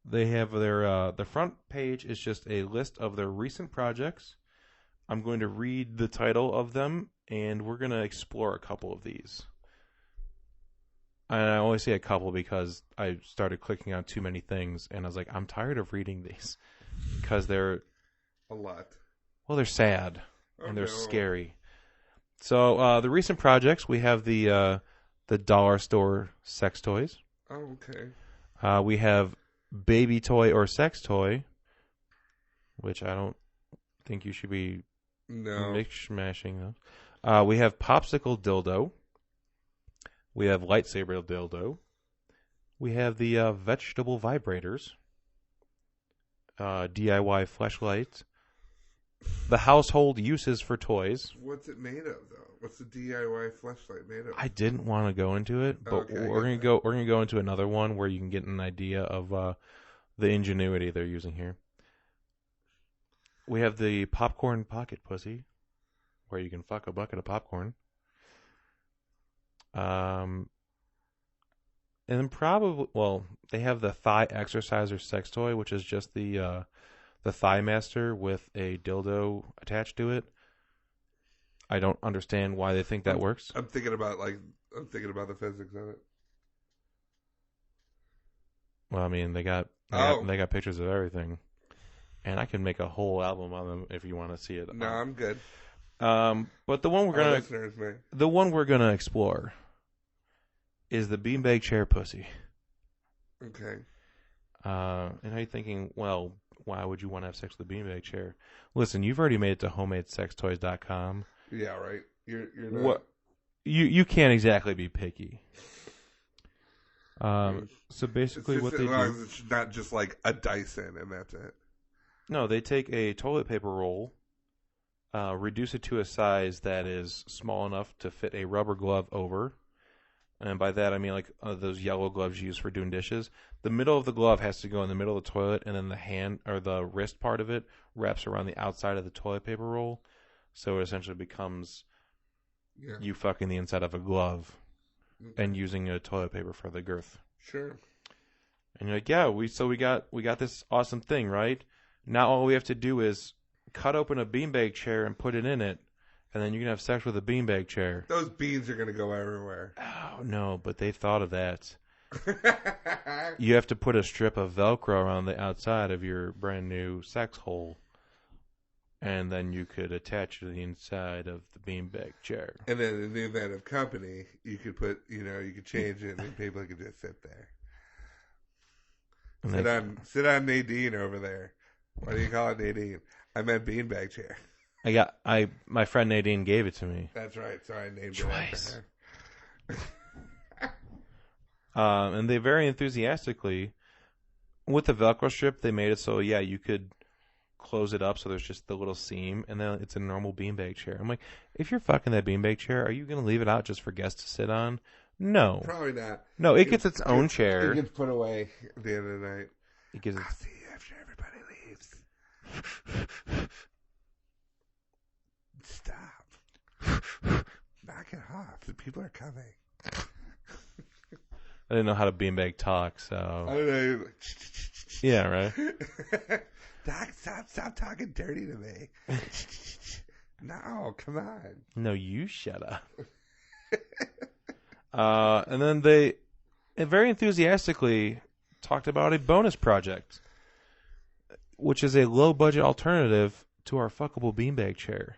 They have their the front page is just a list of their recent projects. I'm going to read the title of them, and we're going to explore a couple of these. And I only say a couple because I started clicking on too many things, and I was like, I'm tired of reading these because they're a lot. Well, they're sad and they're Okay. scary. So the recent projects, we have the dollar store sex toys. Oh, okay. We have baby toy or sex toy, which I don't think you should be mix-mashing those. We have popsicle dildo. We have lightsaber dildo. We have the vegetable vibrators. DIY fleshlight. The household uses for toys. What's it made of, though? What's the DIY fleshlight made of? I didn't want to go into it, but Okay, we're gonna go into another one where you can get an idea of the ingenuity they're using here. We have the popcorn pocket pussy, where you can fuck a bucket of popcorn. And then they have the thigh exerciser sex toy, which is just the thigh master with a dildo attached to it. I don't understand why they think that works. I'm thinking about the physics of it. Well, I mean, they got pictures of everything, and I can make a whole album on them if you want to see it. No, I'm good. But the one Listeners may. we're gonna explore is the beanbag chair pussy. Okay. And are you thinking, well, why would you want to have sex with a beanbag chair? Listen, you've already made it to homemadesextoys.com. Yeah, right. You're not. What? You can't exactly be picky. So basically, It's what just, they as long do. as it's not just like a Dyson and that's it. No, they take a toilet paper roll, reduce it to a size that is small enough to fit a rubber glove over. And by that, I mean like those yellow gloves you use for doing dishes. The middle of the glove has to go in the middle of the toilet, and then the hand or the wrist part of it wraps around the outside of the toilet paper roll. So it essentially becomes you fucking the inside of a glove and using a toilet paper for the girth. Sure. And you're like, yeah, we got this awesome thing, right? Now all we have to do is cut open a beanbag chair and put it in it, and then you can have sex with a beanbag chair. Those beans are going to go everywhere. Oh, no, but they thought of that. You have to put a strip of Velcro around the outside of your brand new sex hole, and then you could attach it to the inside of the beanbag chair. And then in the event of company, you could put, you could change it and people could just sit there. And Sit on Nadine over there. Why do you call it Nadine? I meant beanbag chair. My friend Nadine gave it to me. That's right. So I named Twice. it after her. And they very enthusiastically, with the Velcro strip, they made it so, yeah, you could close it up so there's just the little seam, and then it's a normal beanbag chair. I'm like, if you're fucking that beanbag chair, are you going to leave it out just for guests to sit on? No. Probably not. No, it gets its own chair. It gets put away at the end of the night. It gives I'll its... see you after everybody leaves. Stop. Knock it off. The people are coming. I didn't know how to beanbag talk, I so... don't know. Yeah, right? Doc, stop talking dirty to me. No, come on. No, you shut up. And then they very enthusiastically talked about a bonus project, which is a low-budget alternative to our fuckable beanbag chair.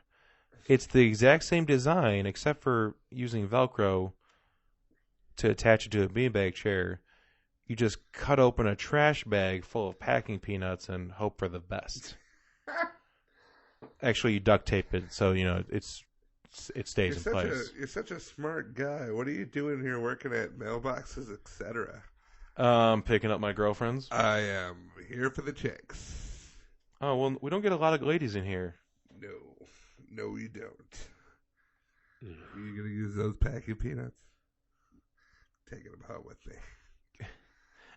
It's the exact same design, except for using Velcro to attach it to a beanbag chair. You just cut open a trash bag full of packing peanuts and hope for the best. Actually, you duct tape it so it stays in place. You're such a smart guy. What are you doing here working at mailboxes, etc.? Picking up my girlfriends. I am here for the chicks. Oh, well, we don't get a lot of ladies in here. No, you don't. Are you going to use those packing peanuts? Taking them home with me.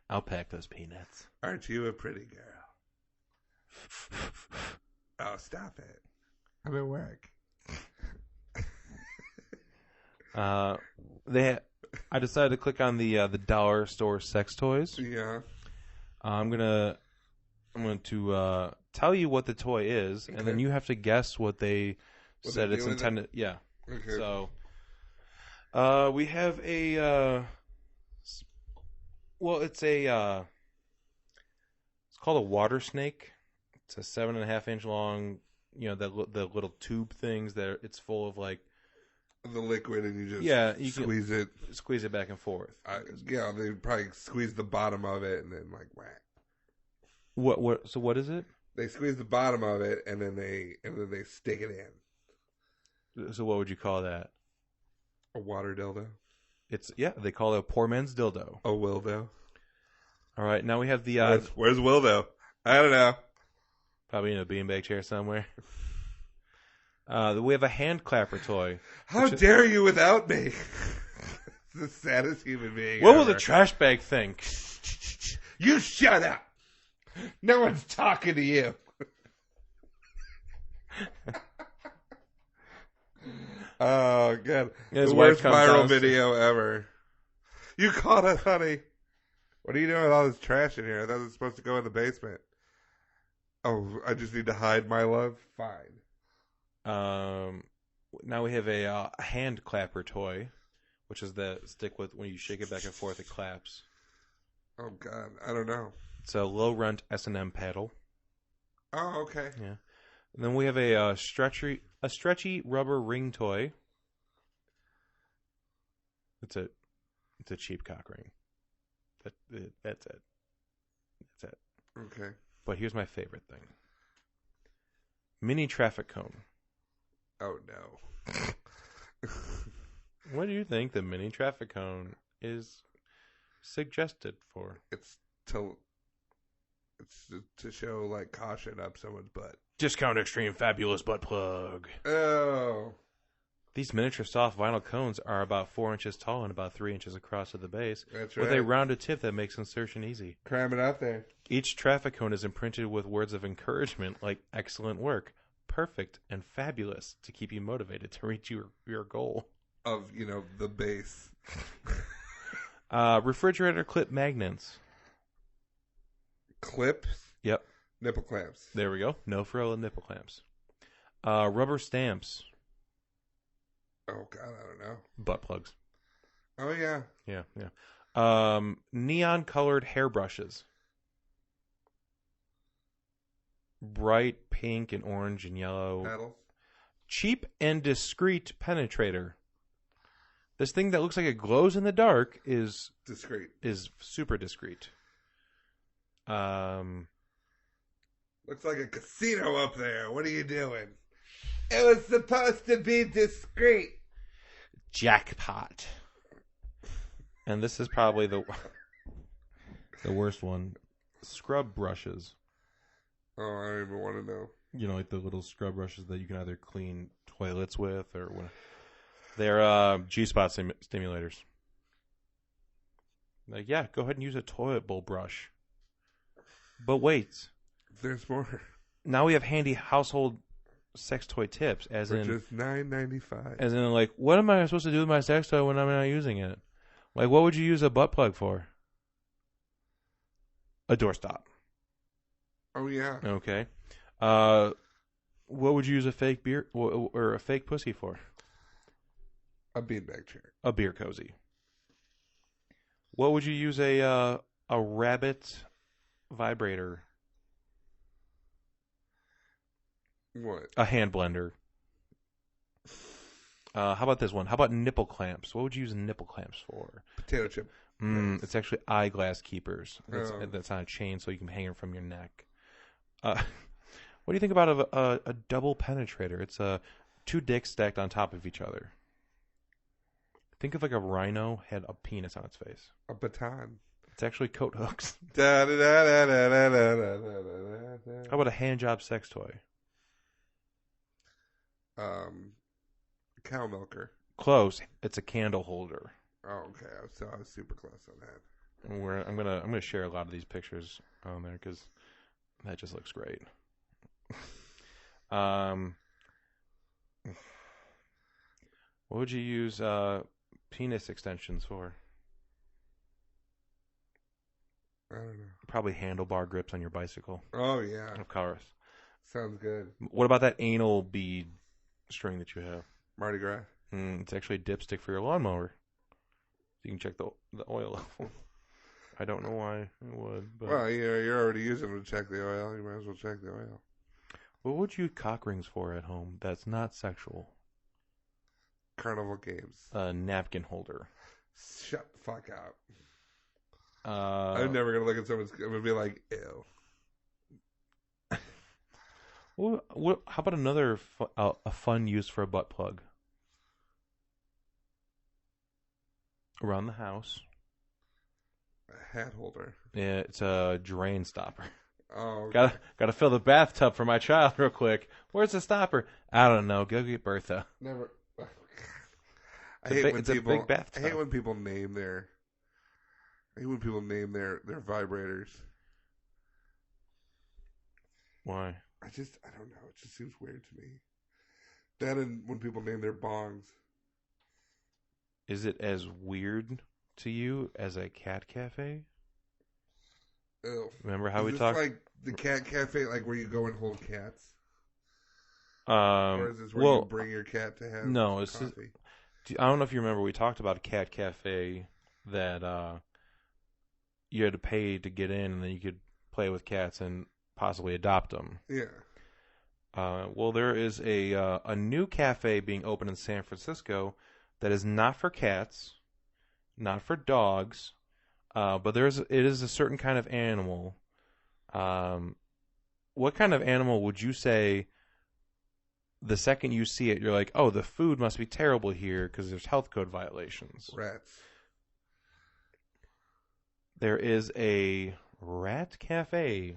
I'll pack those peanuts. Aren't you a pretty girl? Oh, stop it. I'm at work. I decided to click on the dollar store sex toys. Yeah. I'm going to tell you what the toy is, and then you have to guess what they said it's intended. Yeah. Okay. So, we have a. It's called a water snake. It's a 7.5-inch long. The little tube things that it's full of like the liquid, and you just you squeeze it. Squeeze it back and forth. They probably squeeze the bottom of it and then like whack. What? So what is it? They squeeze the bottom of it and then they stick it in. So what would you call that? A water dildo. They call it a poor man's dildo. A Wildo. All right, now we have the where's Wildo? I don't know. Probably in a beanbag chair somewhere. We have a hand clapper toy. How dare you without me? The saddest human being. What ever. will the trash bag think? You shut up. No one's talking to you. Oh, God. His The wife worst comes viral out- video ever. You caught us, honey. What are you doing with all this trash in here? I thought it was supposed to go in the basement. Oh, I just need to hide my love? Fine. Now we have a hand clapper toy, which is the stick with when you shake it back and forth, it claps. Oh, God. I don't know. It's a low rent S&M paddle. Oh, okay. Yeah. And then we have a stretchy rubber ring toy. It's a cheap cock ring. That's it. Okay. But here's my favorite thing. Mini traffic cone. Oh, no. What do you think the mini traffic cone is suggested for? It's to show, like, caution up someone's butt. Discount extreme fabulous butt plug. Oh. These miniature soft vinyl cones are about 4 inches tall and about 3 inches across at the base. That's right. With a rounded tip that makes insertion easy. Cram it out there. Each traffic cone is imprinted with words of encouragement like excellent work, perfect, and fabulous to keep you motivated to reach your goal. Of, the base. Refrigerator clip magnets. Clips? Yep. Nipple clamps. There we go. No frill and nipple clamps. Rubber stamps. Oh, God, I don't know. Butt plugs. Oh, yeah. Yeah. Neon colored hairbrushes. Bright pink and orange and yellow. Paddles. Cheap and discreet penetrator. This thing that looks like it glows in the dark is Discreet. Is super discreet. Looks like a casino up there. What are you doing? It was supposed to be discreet. Jackpot. And this is probably the worst one. Scrub brushes. Oh, I don't even want to know. Like the little scrub brushes that you can either clean toilets with or what. They're G-spot stimulators. Like, yeah, go ahead and use a toilet bowl brush. But wait. There's more. Now we have handy household sex toy tips, For just $9.95. As in, like, what am I supposed to do with my sex toy when I'm not using it? Like, what would you use a butt plug for? A doorstop. Oh, yeah. Okay. What would you use a fake beer or a fake pussy for? A beanbag chair. A beer cozy. What would you use a rabbit vibrator? What? A hand blender. How about this one? How about nipple clamps? What would you use nipple clamps for? Potato chip. It's actually eyeglass keepers. Oh. That's on a chain, so you can hang it from your neck. What do you think about a double penetrator? It's two dicks stacked on top of each other. Think of like a rhino had a penis on its face. A baton. It's actually coat hooks. Da, da, da, da, da, da, da, da, da, da. How about a hand job sex toy? Cow milker. Close. It's a candle holder. Oh, okay. I was super close on that. And I'm gonna share a lot of these pictures on there because that just looks great. What would you use penis extensions for? I don't know. Probably handlebar grips on your bicycle. Oh, yeah. Of course. Sounds good. What about that anal bead string that you have? Mardi Gras. It's actually a dipstick for your lawnmower. You can check the oil level. I don't know why it would. But Well, you're already using them to check the oil. You might as well check the oil. what would you use cock rings for at home that's not sexual? Carnival games. A napkin holder. Shut the fuck up. I'm never going to look at someone's... I'm going to be like, ew. How about another a fun use for a butt plug? Around the house. A hat holder. Yeah, it's a drain stopper. Oh, okay. Gotta fill the bathtub for my child real quick. Where's the stopper? I don't know. Go get Bertha. Never... I It's a hate big- when it's a people... big bathtub. I hate when people name their... I hate when people name their vibrators. Why? I don't know. It just seems weird to me. That and when people name their bongs. Is it as weird to you as a cat cafe? Ew. Remember how Is we this talked? like the cat cafe, like where you go and hold cats? Or Or is this where you bring your cat to have no, it's just- coffee? I don't know if you remember. We talked about a cat cafe that you had to pay to get in, and then you could play with cats and possibly adopt them. Yeah. Well, there is a new cafe being opened in San Francisco that is not for cats, not for dogs, but it is a certain kind of animal. What kind of animal would you say the second you see it, you're like, oh, the food must be terrible here because there's health code violations? Rats. There is a rat cafe.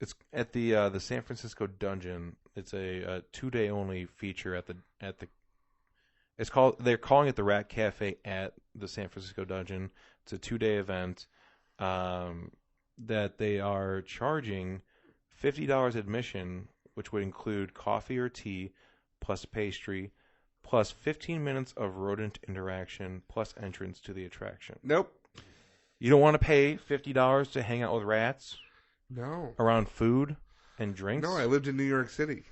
It's at the San Francisco Dungeon. It's a 2-day only feature at the. They're calling it the Rat Cafe at the San Francisco Dungeon. It's a 2-day event that they are charging $50 admission, which would include coffee or tea, plus pastry, plus 15 minutes of rodent interaction, plus entrance to the attraction. Nope. You don't want to pay $50 to hang out with rats No. around food and drinks? No, I lived in New York City.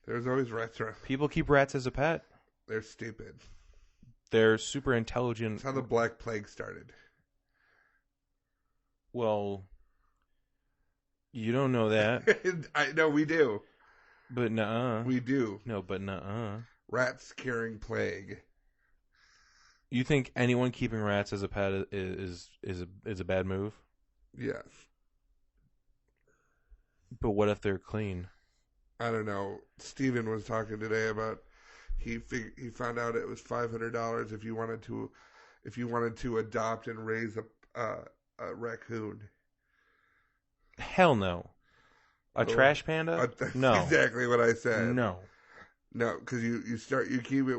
There's always rats around. People keep rats as a pet. They're stupid. They're super intelligent. That's how the Black Plague started. Well, you don't know that. I know we do. But nuh-uh. We do. No, but nuh-uh. Rats carrying plague. You think anyone keeping rats as a pet is a bad move? Yes. But what if they're clean? I don't know. Steven was talking today about he found out it was $500 if you wanted to adopt and raise a raccoon. Hell no. A trash panda? That's No. exactly what I said. No. No, because you keep it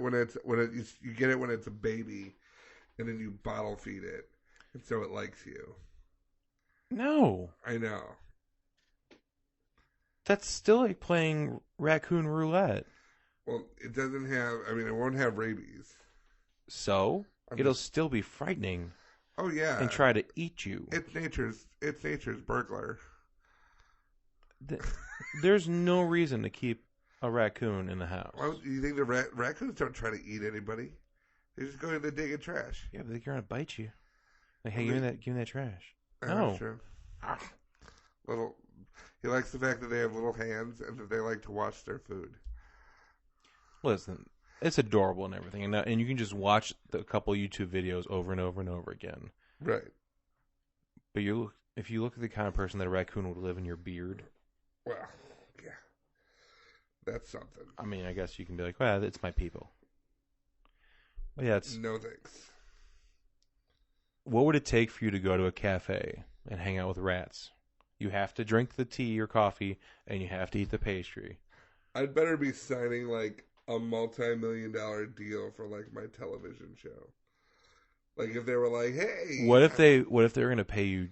you get it when it's a baby, and then you bottle feed it, and so it likes you. No. I know. That's still like playing raccoon roulette. Well, it doesn't have. I mean, it won't have rabies. So it'll still be frightening Oh yeah, and try to eat you. It's nature's burglar. There's no reason to keep a raccoon in the house. Well, you think the raccoons don't try to eat anybody? They just go in the dig trash. Yeah, but they're gonna bite you. Like, hey, give me that trash. That's No. true. Little He likes the fact that they have little hands and that they like to watch their food. Listen, it's adorable and everything, and you can just watch a couple YouTube videos over and over and over again. Right. But if you look at the kind of person that a raccoon would live in your beard, Well, yeah. That's something. I mean, I guess you can be like, well, it's my people. But yeah, it's No thanks. what would it take for you to go to a cafe and hang out with rats? You have to drink the tea or coffee, and you have to eat the pastry. I'd better be signing like a multi-million-dollar deal for like my television show. Like if they were like, "Hey, What if they were going to pay you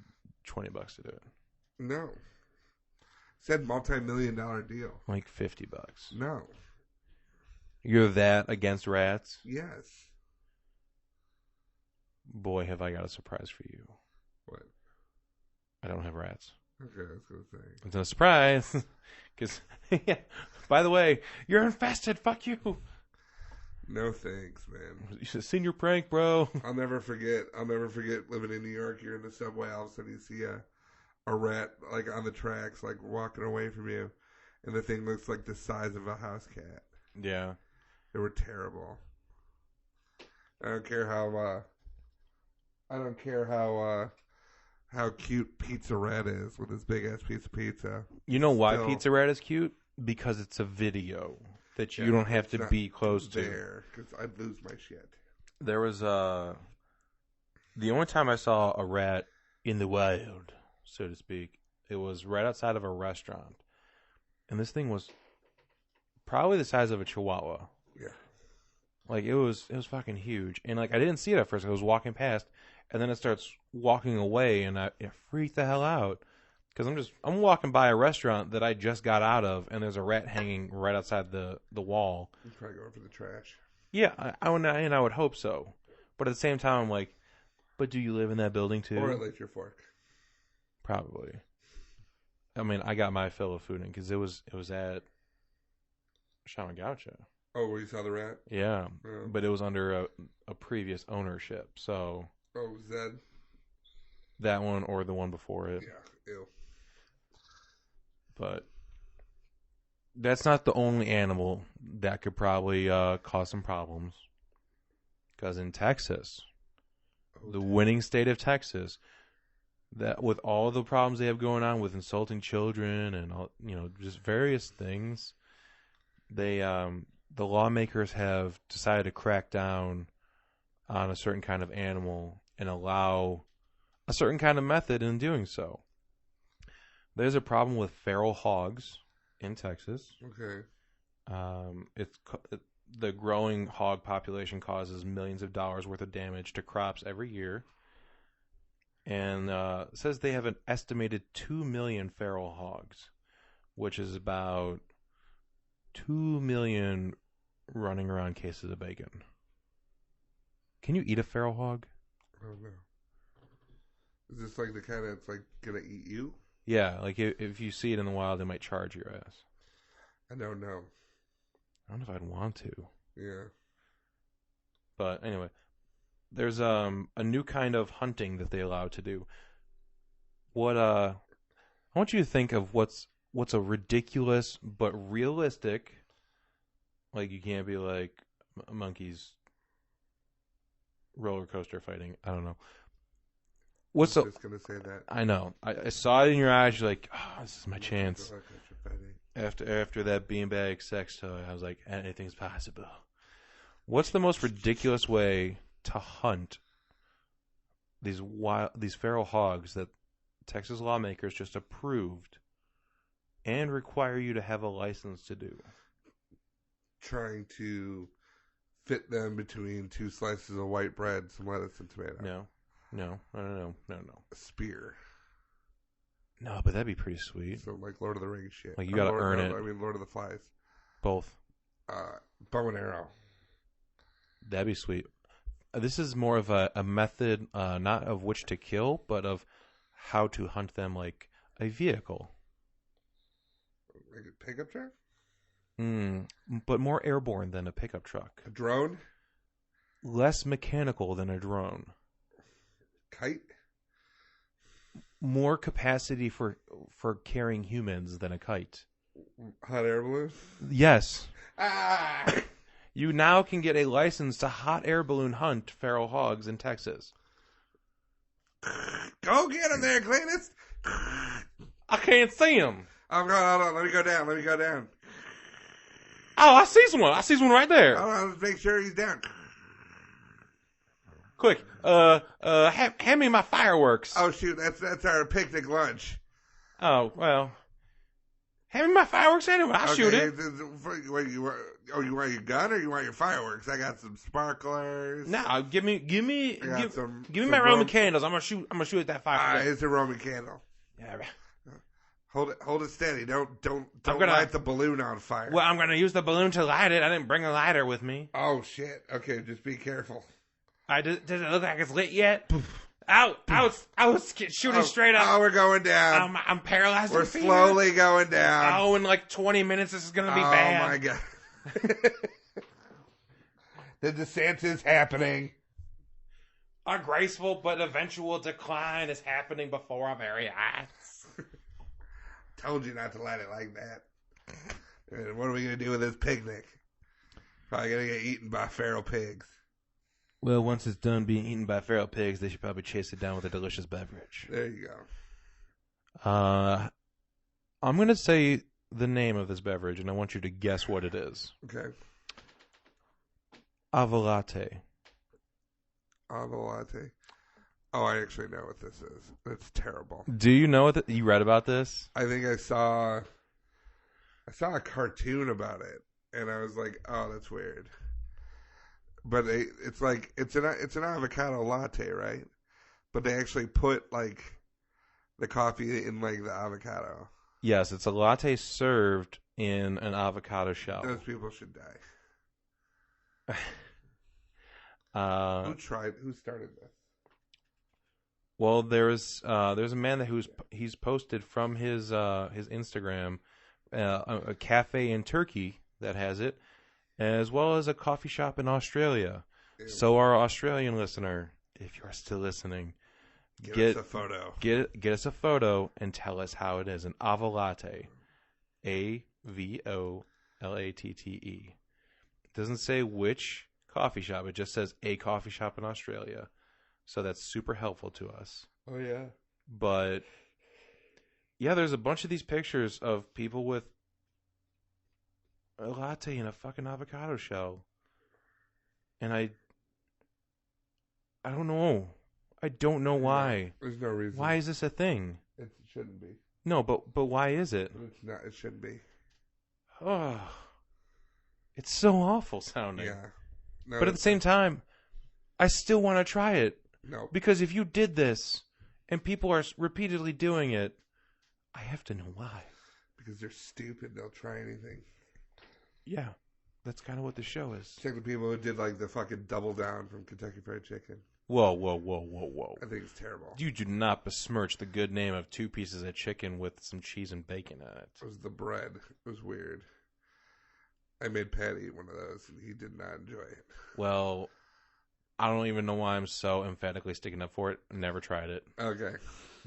$20 to do it? No. Said multi-million-dollar deal. Like $50. No. You're that against rats? Yes. Boy, have I got a surprise for you. What? I don't have rats. Okay, I was gonna say. It's a surprise. Because, by the way, you're infested. Fuck you. No thanks, man. You should have seen your prank, bro. I'll never forget living in New York. You're in the subway, all of a sudden you see a rat like on the tracks, like walking away from you, and the thing looks like the size of a house cat. Yeah. They were terrible. I don't care how cute Pizza Rat is with his big ass piece of pizza. You know why Still- Pizza Rat is cute? Because it's a video that you don't have it's to not be close to. there because I'd lose my shit. There was the only time I saw a rat in the wild, so to speak, it was right outside of a restaurant, and this thing was probably the size of a chihuahua. Yeah. Like it was fucking huge, and like I didn't see it at first. I was walking past, and then it starts walking away, and it freaked the hell out because I'm walking by a restaurant that I just got out of, and there's a rat hanging right outside the wall. He's probably going for the trash. Yeah, I would hope so, but at the same time, I'm like, but do you live in that building too? Or at least your fork. Probably. I mean, I got my fill of food in because it was at Shamagaucha. Oh, where you saw the rat? Yeah, Yeah. but it was under a previous ownership, so Oh, Zed? that one or the one before it. Yeah, ew. But that's not the only animal that could probably cause some problems. Because in Texas, the winning state of Texas, that with all the problems they have going on with insulting children and all, just various things, the lawmakers have decided to crack down on a certain kind of animal and allow a certain kind of method in doing so. There's a problem with feral hogs in Texas. Okay. The growing hog population causes millions of dollars worth of damage to crops every year. And it says they have an estimated 2 million feral hogs, which is about 2 million running around cases of bacon. Can you eat a feral hog? I don't know. Is this like the kind that's like gonna eat you? Yeah, like if you see it in the wild, it might charge your ass. I don't know. I don't know if I'd want to. Yeah. But anyway, there's a new kind of hunting that they allow to do. I want you to think of what's a ridiculous but realistic. Like you can't be like monkeys roller coaster fighting. I don't know. I'm just gonna say that. I know. I saw it in your eyes. You're like, oh, this is my chance. After that beanbag sex toy, I was like, anything's possible. What's the most ridiculous way to hunt these feral hogs that Texas lawmakers just approved and require you to have a license to do? Trying to fit them between two slices of white bread, some lettuce, and tomato. No. A spear. No, but that'd be pretty sweet. So like Lord of the Rings shit. Like you gotta earn it. I mean Lord of the Flies. Both. Bow and arrow. That'd be sweet. This is more of a method, not of which to kill, but of how to hunt them like a vehicle. Like a pickup truck? But more airborne than a pickup truck. A drone? Less mechanical than a drone. Kite? more capacity for carrying humans than a kite. Hot air balloon? Yes. Ah! You now can get a license to hot air balloon hunt feral hogs in Texas. Go get him there, Cletus! I can't see him. I'm going, hold on, let me go down. Oh, I see one. I see one right there. Hold on, let's make sure he's down. Quick, hand me my fireworks. Oh, shoot, that's our picnic lunch. Oh, well. Hand me my fireworks anyway. I'll shoot it. You want your gun or you want your fireworks? I got some sparklers. No, give me some my Roman candles. I'm gonna shoot at that firework. It's a Roman candle. Yeah. Hold it steady. Don't gonna- light the balloon on fire. Well, I'm gonna use the balloon to light it. I didn't bring a lighter with me. Oh shit. Okay, just be careful. Does it look like it's lit yet? Ow! I was shooting straight up. Oh, we're going down. I'm paralyzed. We're slowly going down. Oh, in like 20 minutes, this is gonna be Oh bad. my god. The descent is happening. A graceful but eventual decline is happening before our very eyes. Told you not to light it like that. And what are we gonna do with this picnic? Probably gonna get eaten by feral pigs. Well, once it's done being eaten by feral pigs, they should probably chase it down with a delicious beverage. There you go. I'm going to say the name of this beverage, and I want you to guess what it is. Okay. Avalate. Avalate. Oh, I actually know what this is. It's terrible. Do you know what you read about this? I think I saw a cartoon about it, and I was like, "Oh, that's weird." But it's like it's an avocado latte, right? But they actually put like the coffee in like the avocado. Yes, it's a latte served in an avocado shell. Those people should die. Who started this? Well, there's a man he's posted from his Instagram a cafe in Turkey that has it, as well as a coffee shop in Australia. So our Australian listener, if you're still listening, Get us a photo. Get us a photo and tell us how it is. An Avolatte. Avolatte. It doesn't say which coffee shop. It just says a coffee shop in Australia. So that's super helpful to us. Oh, yeah. But, yeah, there's a bunch of these pictures of people with a latte in a fucking avocado shell. And I don't know. I don't know why. There's no reason. Why is this a thing? It shouldn't be. No, but why is it? It's not. It shouldn't be. Oh, it's so awful sounding. Yeah. No, But at the same time, I still want to try it. No. Because if you did this and people are repeatedly doing it, I have to know why. Because they're stupid. They'll try anything. Yeah, that's kind of what the show is. Check the people who did like the fucking double down from Kentucky Fried Chicken. Whoa, whoa, whoa, whoa, whoa. I think it's terrible. You do not besmirch the good name of 2 pieces of chicken with some cheese and bacon in it. It was the bread. It was weird. I made Pat eat one of those, and he did not enjoy it. Well, I don't even know why I'm so emphatically sticking up for it. Never tried it. Okay.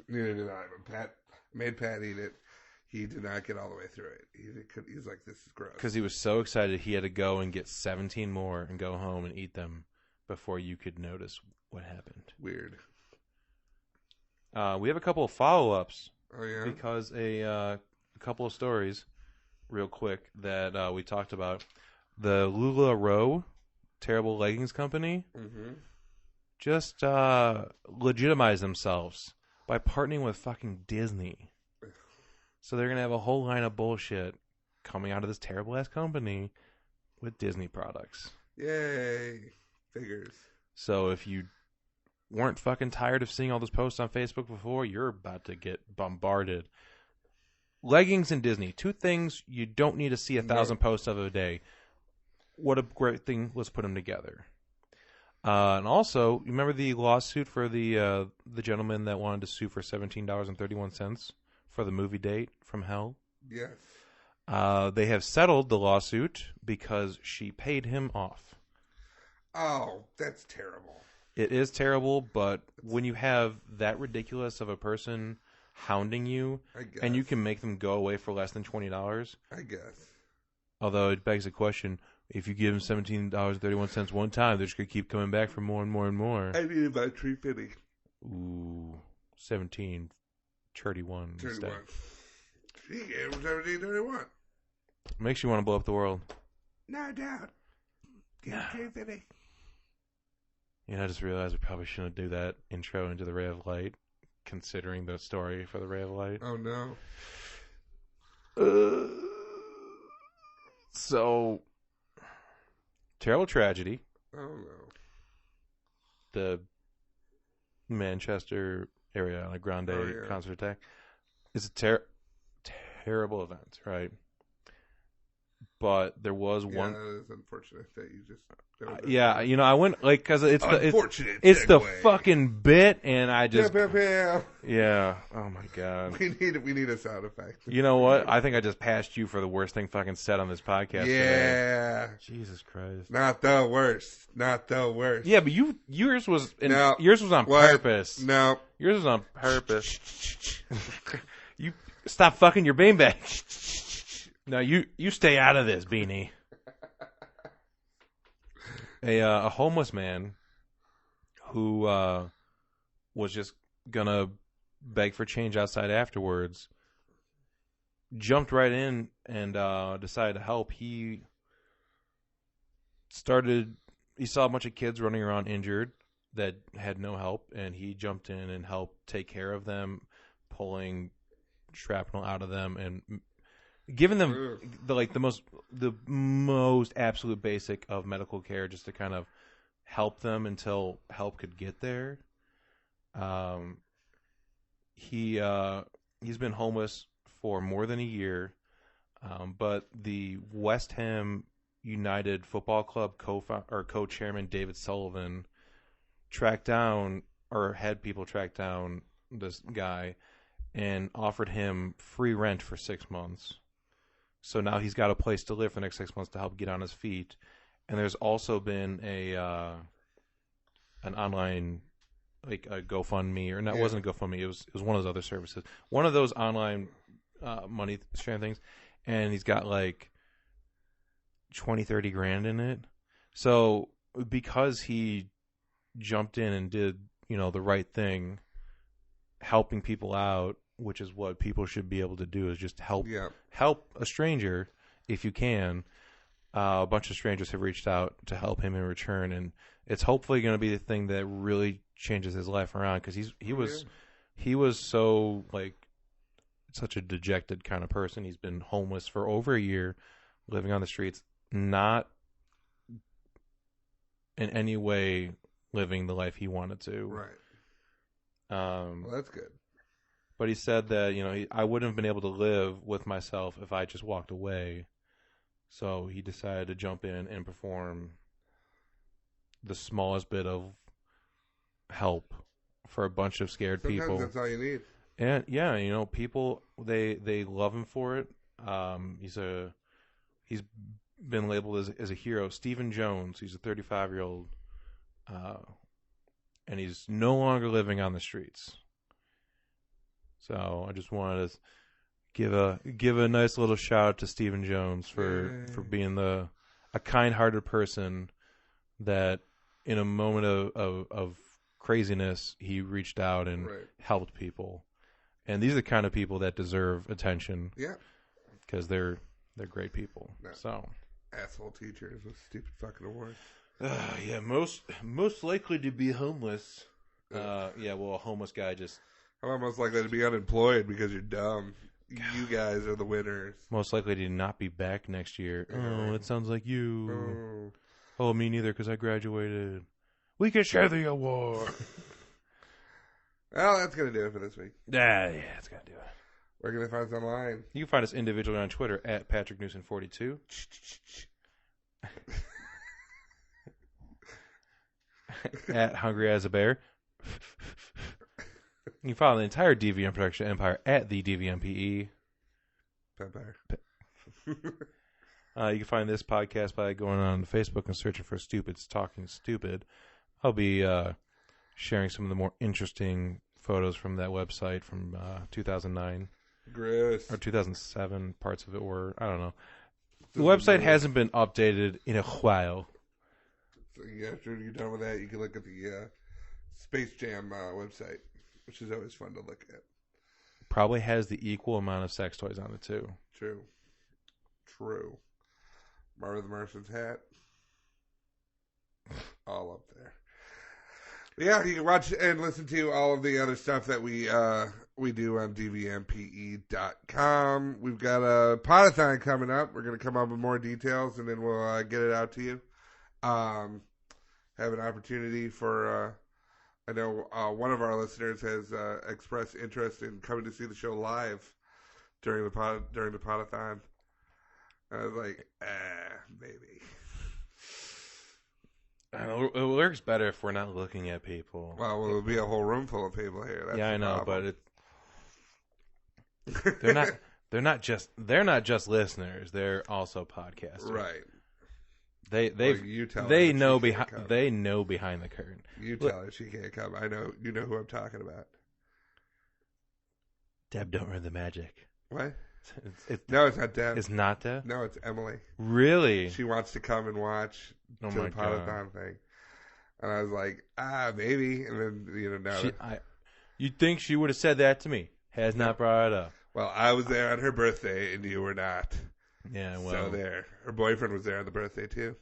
Neither did I. But made Pat eat it. He did not get all the way through it. He was like, this is gross. Because he was so excited he had to go and get 17 more and go home and eat them before you could notice what happened. Weird. We have a couple of follow-ups. Oh, yeah? Because a couple of stories, real quick, that we talked about. The LuLaRoe Terrible Leggings Company just legitimized themselves by partnering with fucking Disney. So they're going to have a whole line of bullshit coming out of this terrible-ass company with Disney products. Yay. Figures. So if you weren't fucking tired of seeing all those posts on Facebook before, you're about to get bombarded. Leggings and Disney, 2 things you don't need to see 1,000 posts of a day. What a great thing. Let's put them together. And also, you remember the lawsuit for the gentleman that wanted to sue for $17.31 for the movie date from hell? Yes. They have settled the lawsuit because she paid him off. Oh, that's terrible. It is terrible, but when you have that ridiculous of a person hounding you, I guess. and you can make them go away for less than $20. I guess. Although it begs the question: if you give them $17.31 one time, they're just gonna keep coming back for more and more and more. I needed my $3.50. Ooh, 17, 31 instead. 31. She gave him 17.31. Makes you want to blow up the world. No doubt. Give him $3.50. You know, I just realized we probably shouldn't do that intro into the Ray of Light, considering the story for the Ray of Light. Oh no. So, terrible tragedy. Oh no. The Manchester area Grande concert attack. It's a terrible event, right? But there was one. That is unfortunate that you just. Yeah, you know, I went like because it's unfortunate. It's the segue. fucking bit, and I just Yeah. Oh my god. We need a sound effect. You know what? I think I just passed you for the worst thing fucking said on this podcast. Yeah. Today. Jesus Christ. Not the worst. Not the worst. Yeah, but yours was No. yours was on What? purpose. No. Yours was on purpose. You stop fucking your beanbag. No, you stay out of this, Beanie. A homeless man who was just gonna beg for change outside afterwards jumped right in and decided to help. He saw a bunch of kids running around injured that had no help, and he jumped in and helped take care of them, pulling shrapnel out of them and giving them the most absolute basic of medical care, just to kind of help them until help could get there. He's been homeless for more than a year, but the West Ham United Football Club co-chairman David Sullivan had people track down this guy and offered him free rent for 6 months. So now he's got a place to live for the next 6 months to help get on his feet. And there's also been an online, like a GoFundMe, or it wasn't a GoFundMe. It was one of those other services. One of those online money sharing things. And he's got like 20, 30 grand in it. So because he jumped in and did, the right thing, helping people out, which is what people should be able to do, is just help a stranger if you can. A bunch of strangers have reached out to help him in return, and it's hopefully going to be the thing that really changes his life around, because he was so such a dejected kind of person. He's been homeless for over a year, living on the streets, not in any way living the life he wanted to. Right. Well, that's good. But he said that, I wouldn't have been able to live with myself if I just walked away. So he decided to jump in and perform the smallest bit of help for a bunch of scared people. That's all you need. And yeah, people they love him for it. He's been labeled as a hero. Stephen Jones, he's a 35-year-old, and he's no longer living on the streets. So I just wanted to give a nice little shout out to Stephen Jones for being a kind-hearted person that in a moment of craziness he reached out and helped people. And these are the kind of people that deserve attention. Yeah. Because they're great people. No. So asshole teachers with stupid fucking awards. Yeah, most likely to be homeless. A homeless guy just. I'm most likely to be unemployed because you're dumb. You guys are the winners. Most likely to not be back next year. Oh, it sounds like you. Oh, me neither, because I graduated. We can share the award. Well, that's going to do it for this week. Yeah, that's going to do it. Where can they find us online? You can find us individually on Twitter at PatrickNewson42. At Hungry as a Bear. You can follow the entire DVM production empire at the DVMPE. Empire. You can find this podcast by going on Facebook and searching for Stupids Talking Stupid. I'll be sharing some of the more interesting, photos from that website from 2009 Gross. or 2007. Parts of it were, I don't know. The website hasn't been updated in a while. So yeah, after you're done with that, you can look at the Space Jam website, which is always fun to look at. Probably has the equal amount of sex toys on it too. True. Marvin the Martian's hat. All up there. But yeah, you can watch and listen to all of the other stuff that we do on dvmpe.com. We've got a podathon coming up. We're going to come up with more details, and then we'll get it out to you. Have an opportunity for... I know one of our listeners has expressed interest in coming to see the show live during the podathon. I was like, maybe. I know, it works better if we're not looking at people. Well, there'll be a whole room full of people here. That's yeah, I know, problem. but they're not just listeners. They're also podcasters. Right. They know behind the curtain. You tell her she can't come. I know. You know who I'm talking about. Deb, don't ruin the magic. What? No, it's not Deb. It's not Deb? No, it's Emily. Really? She wants to come and watch the podathon thing. And I was like, maybe. And then, now. You'd think she would have said that to me. Has not brought it up. Well, I was there on her birthday, and you were not. Yeah, well. So there. Her boyfriend was there on the birthday, too.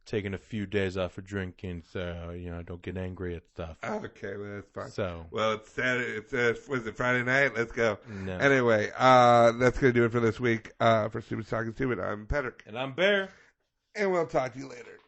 Taking a few days off of drinking, so, don't get angry at stuff. Okay, well, that's fine. So. Well, it's Saturday. Was it Friday night? Let's go. No. Anyway, that's going to do it for this week. For Stupid Talking Stupid, I'm Patrick. And I'm Bear. And we'll talk to you later.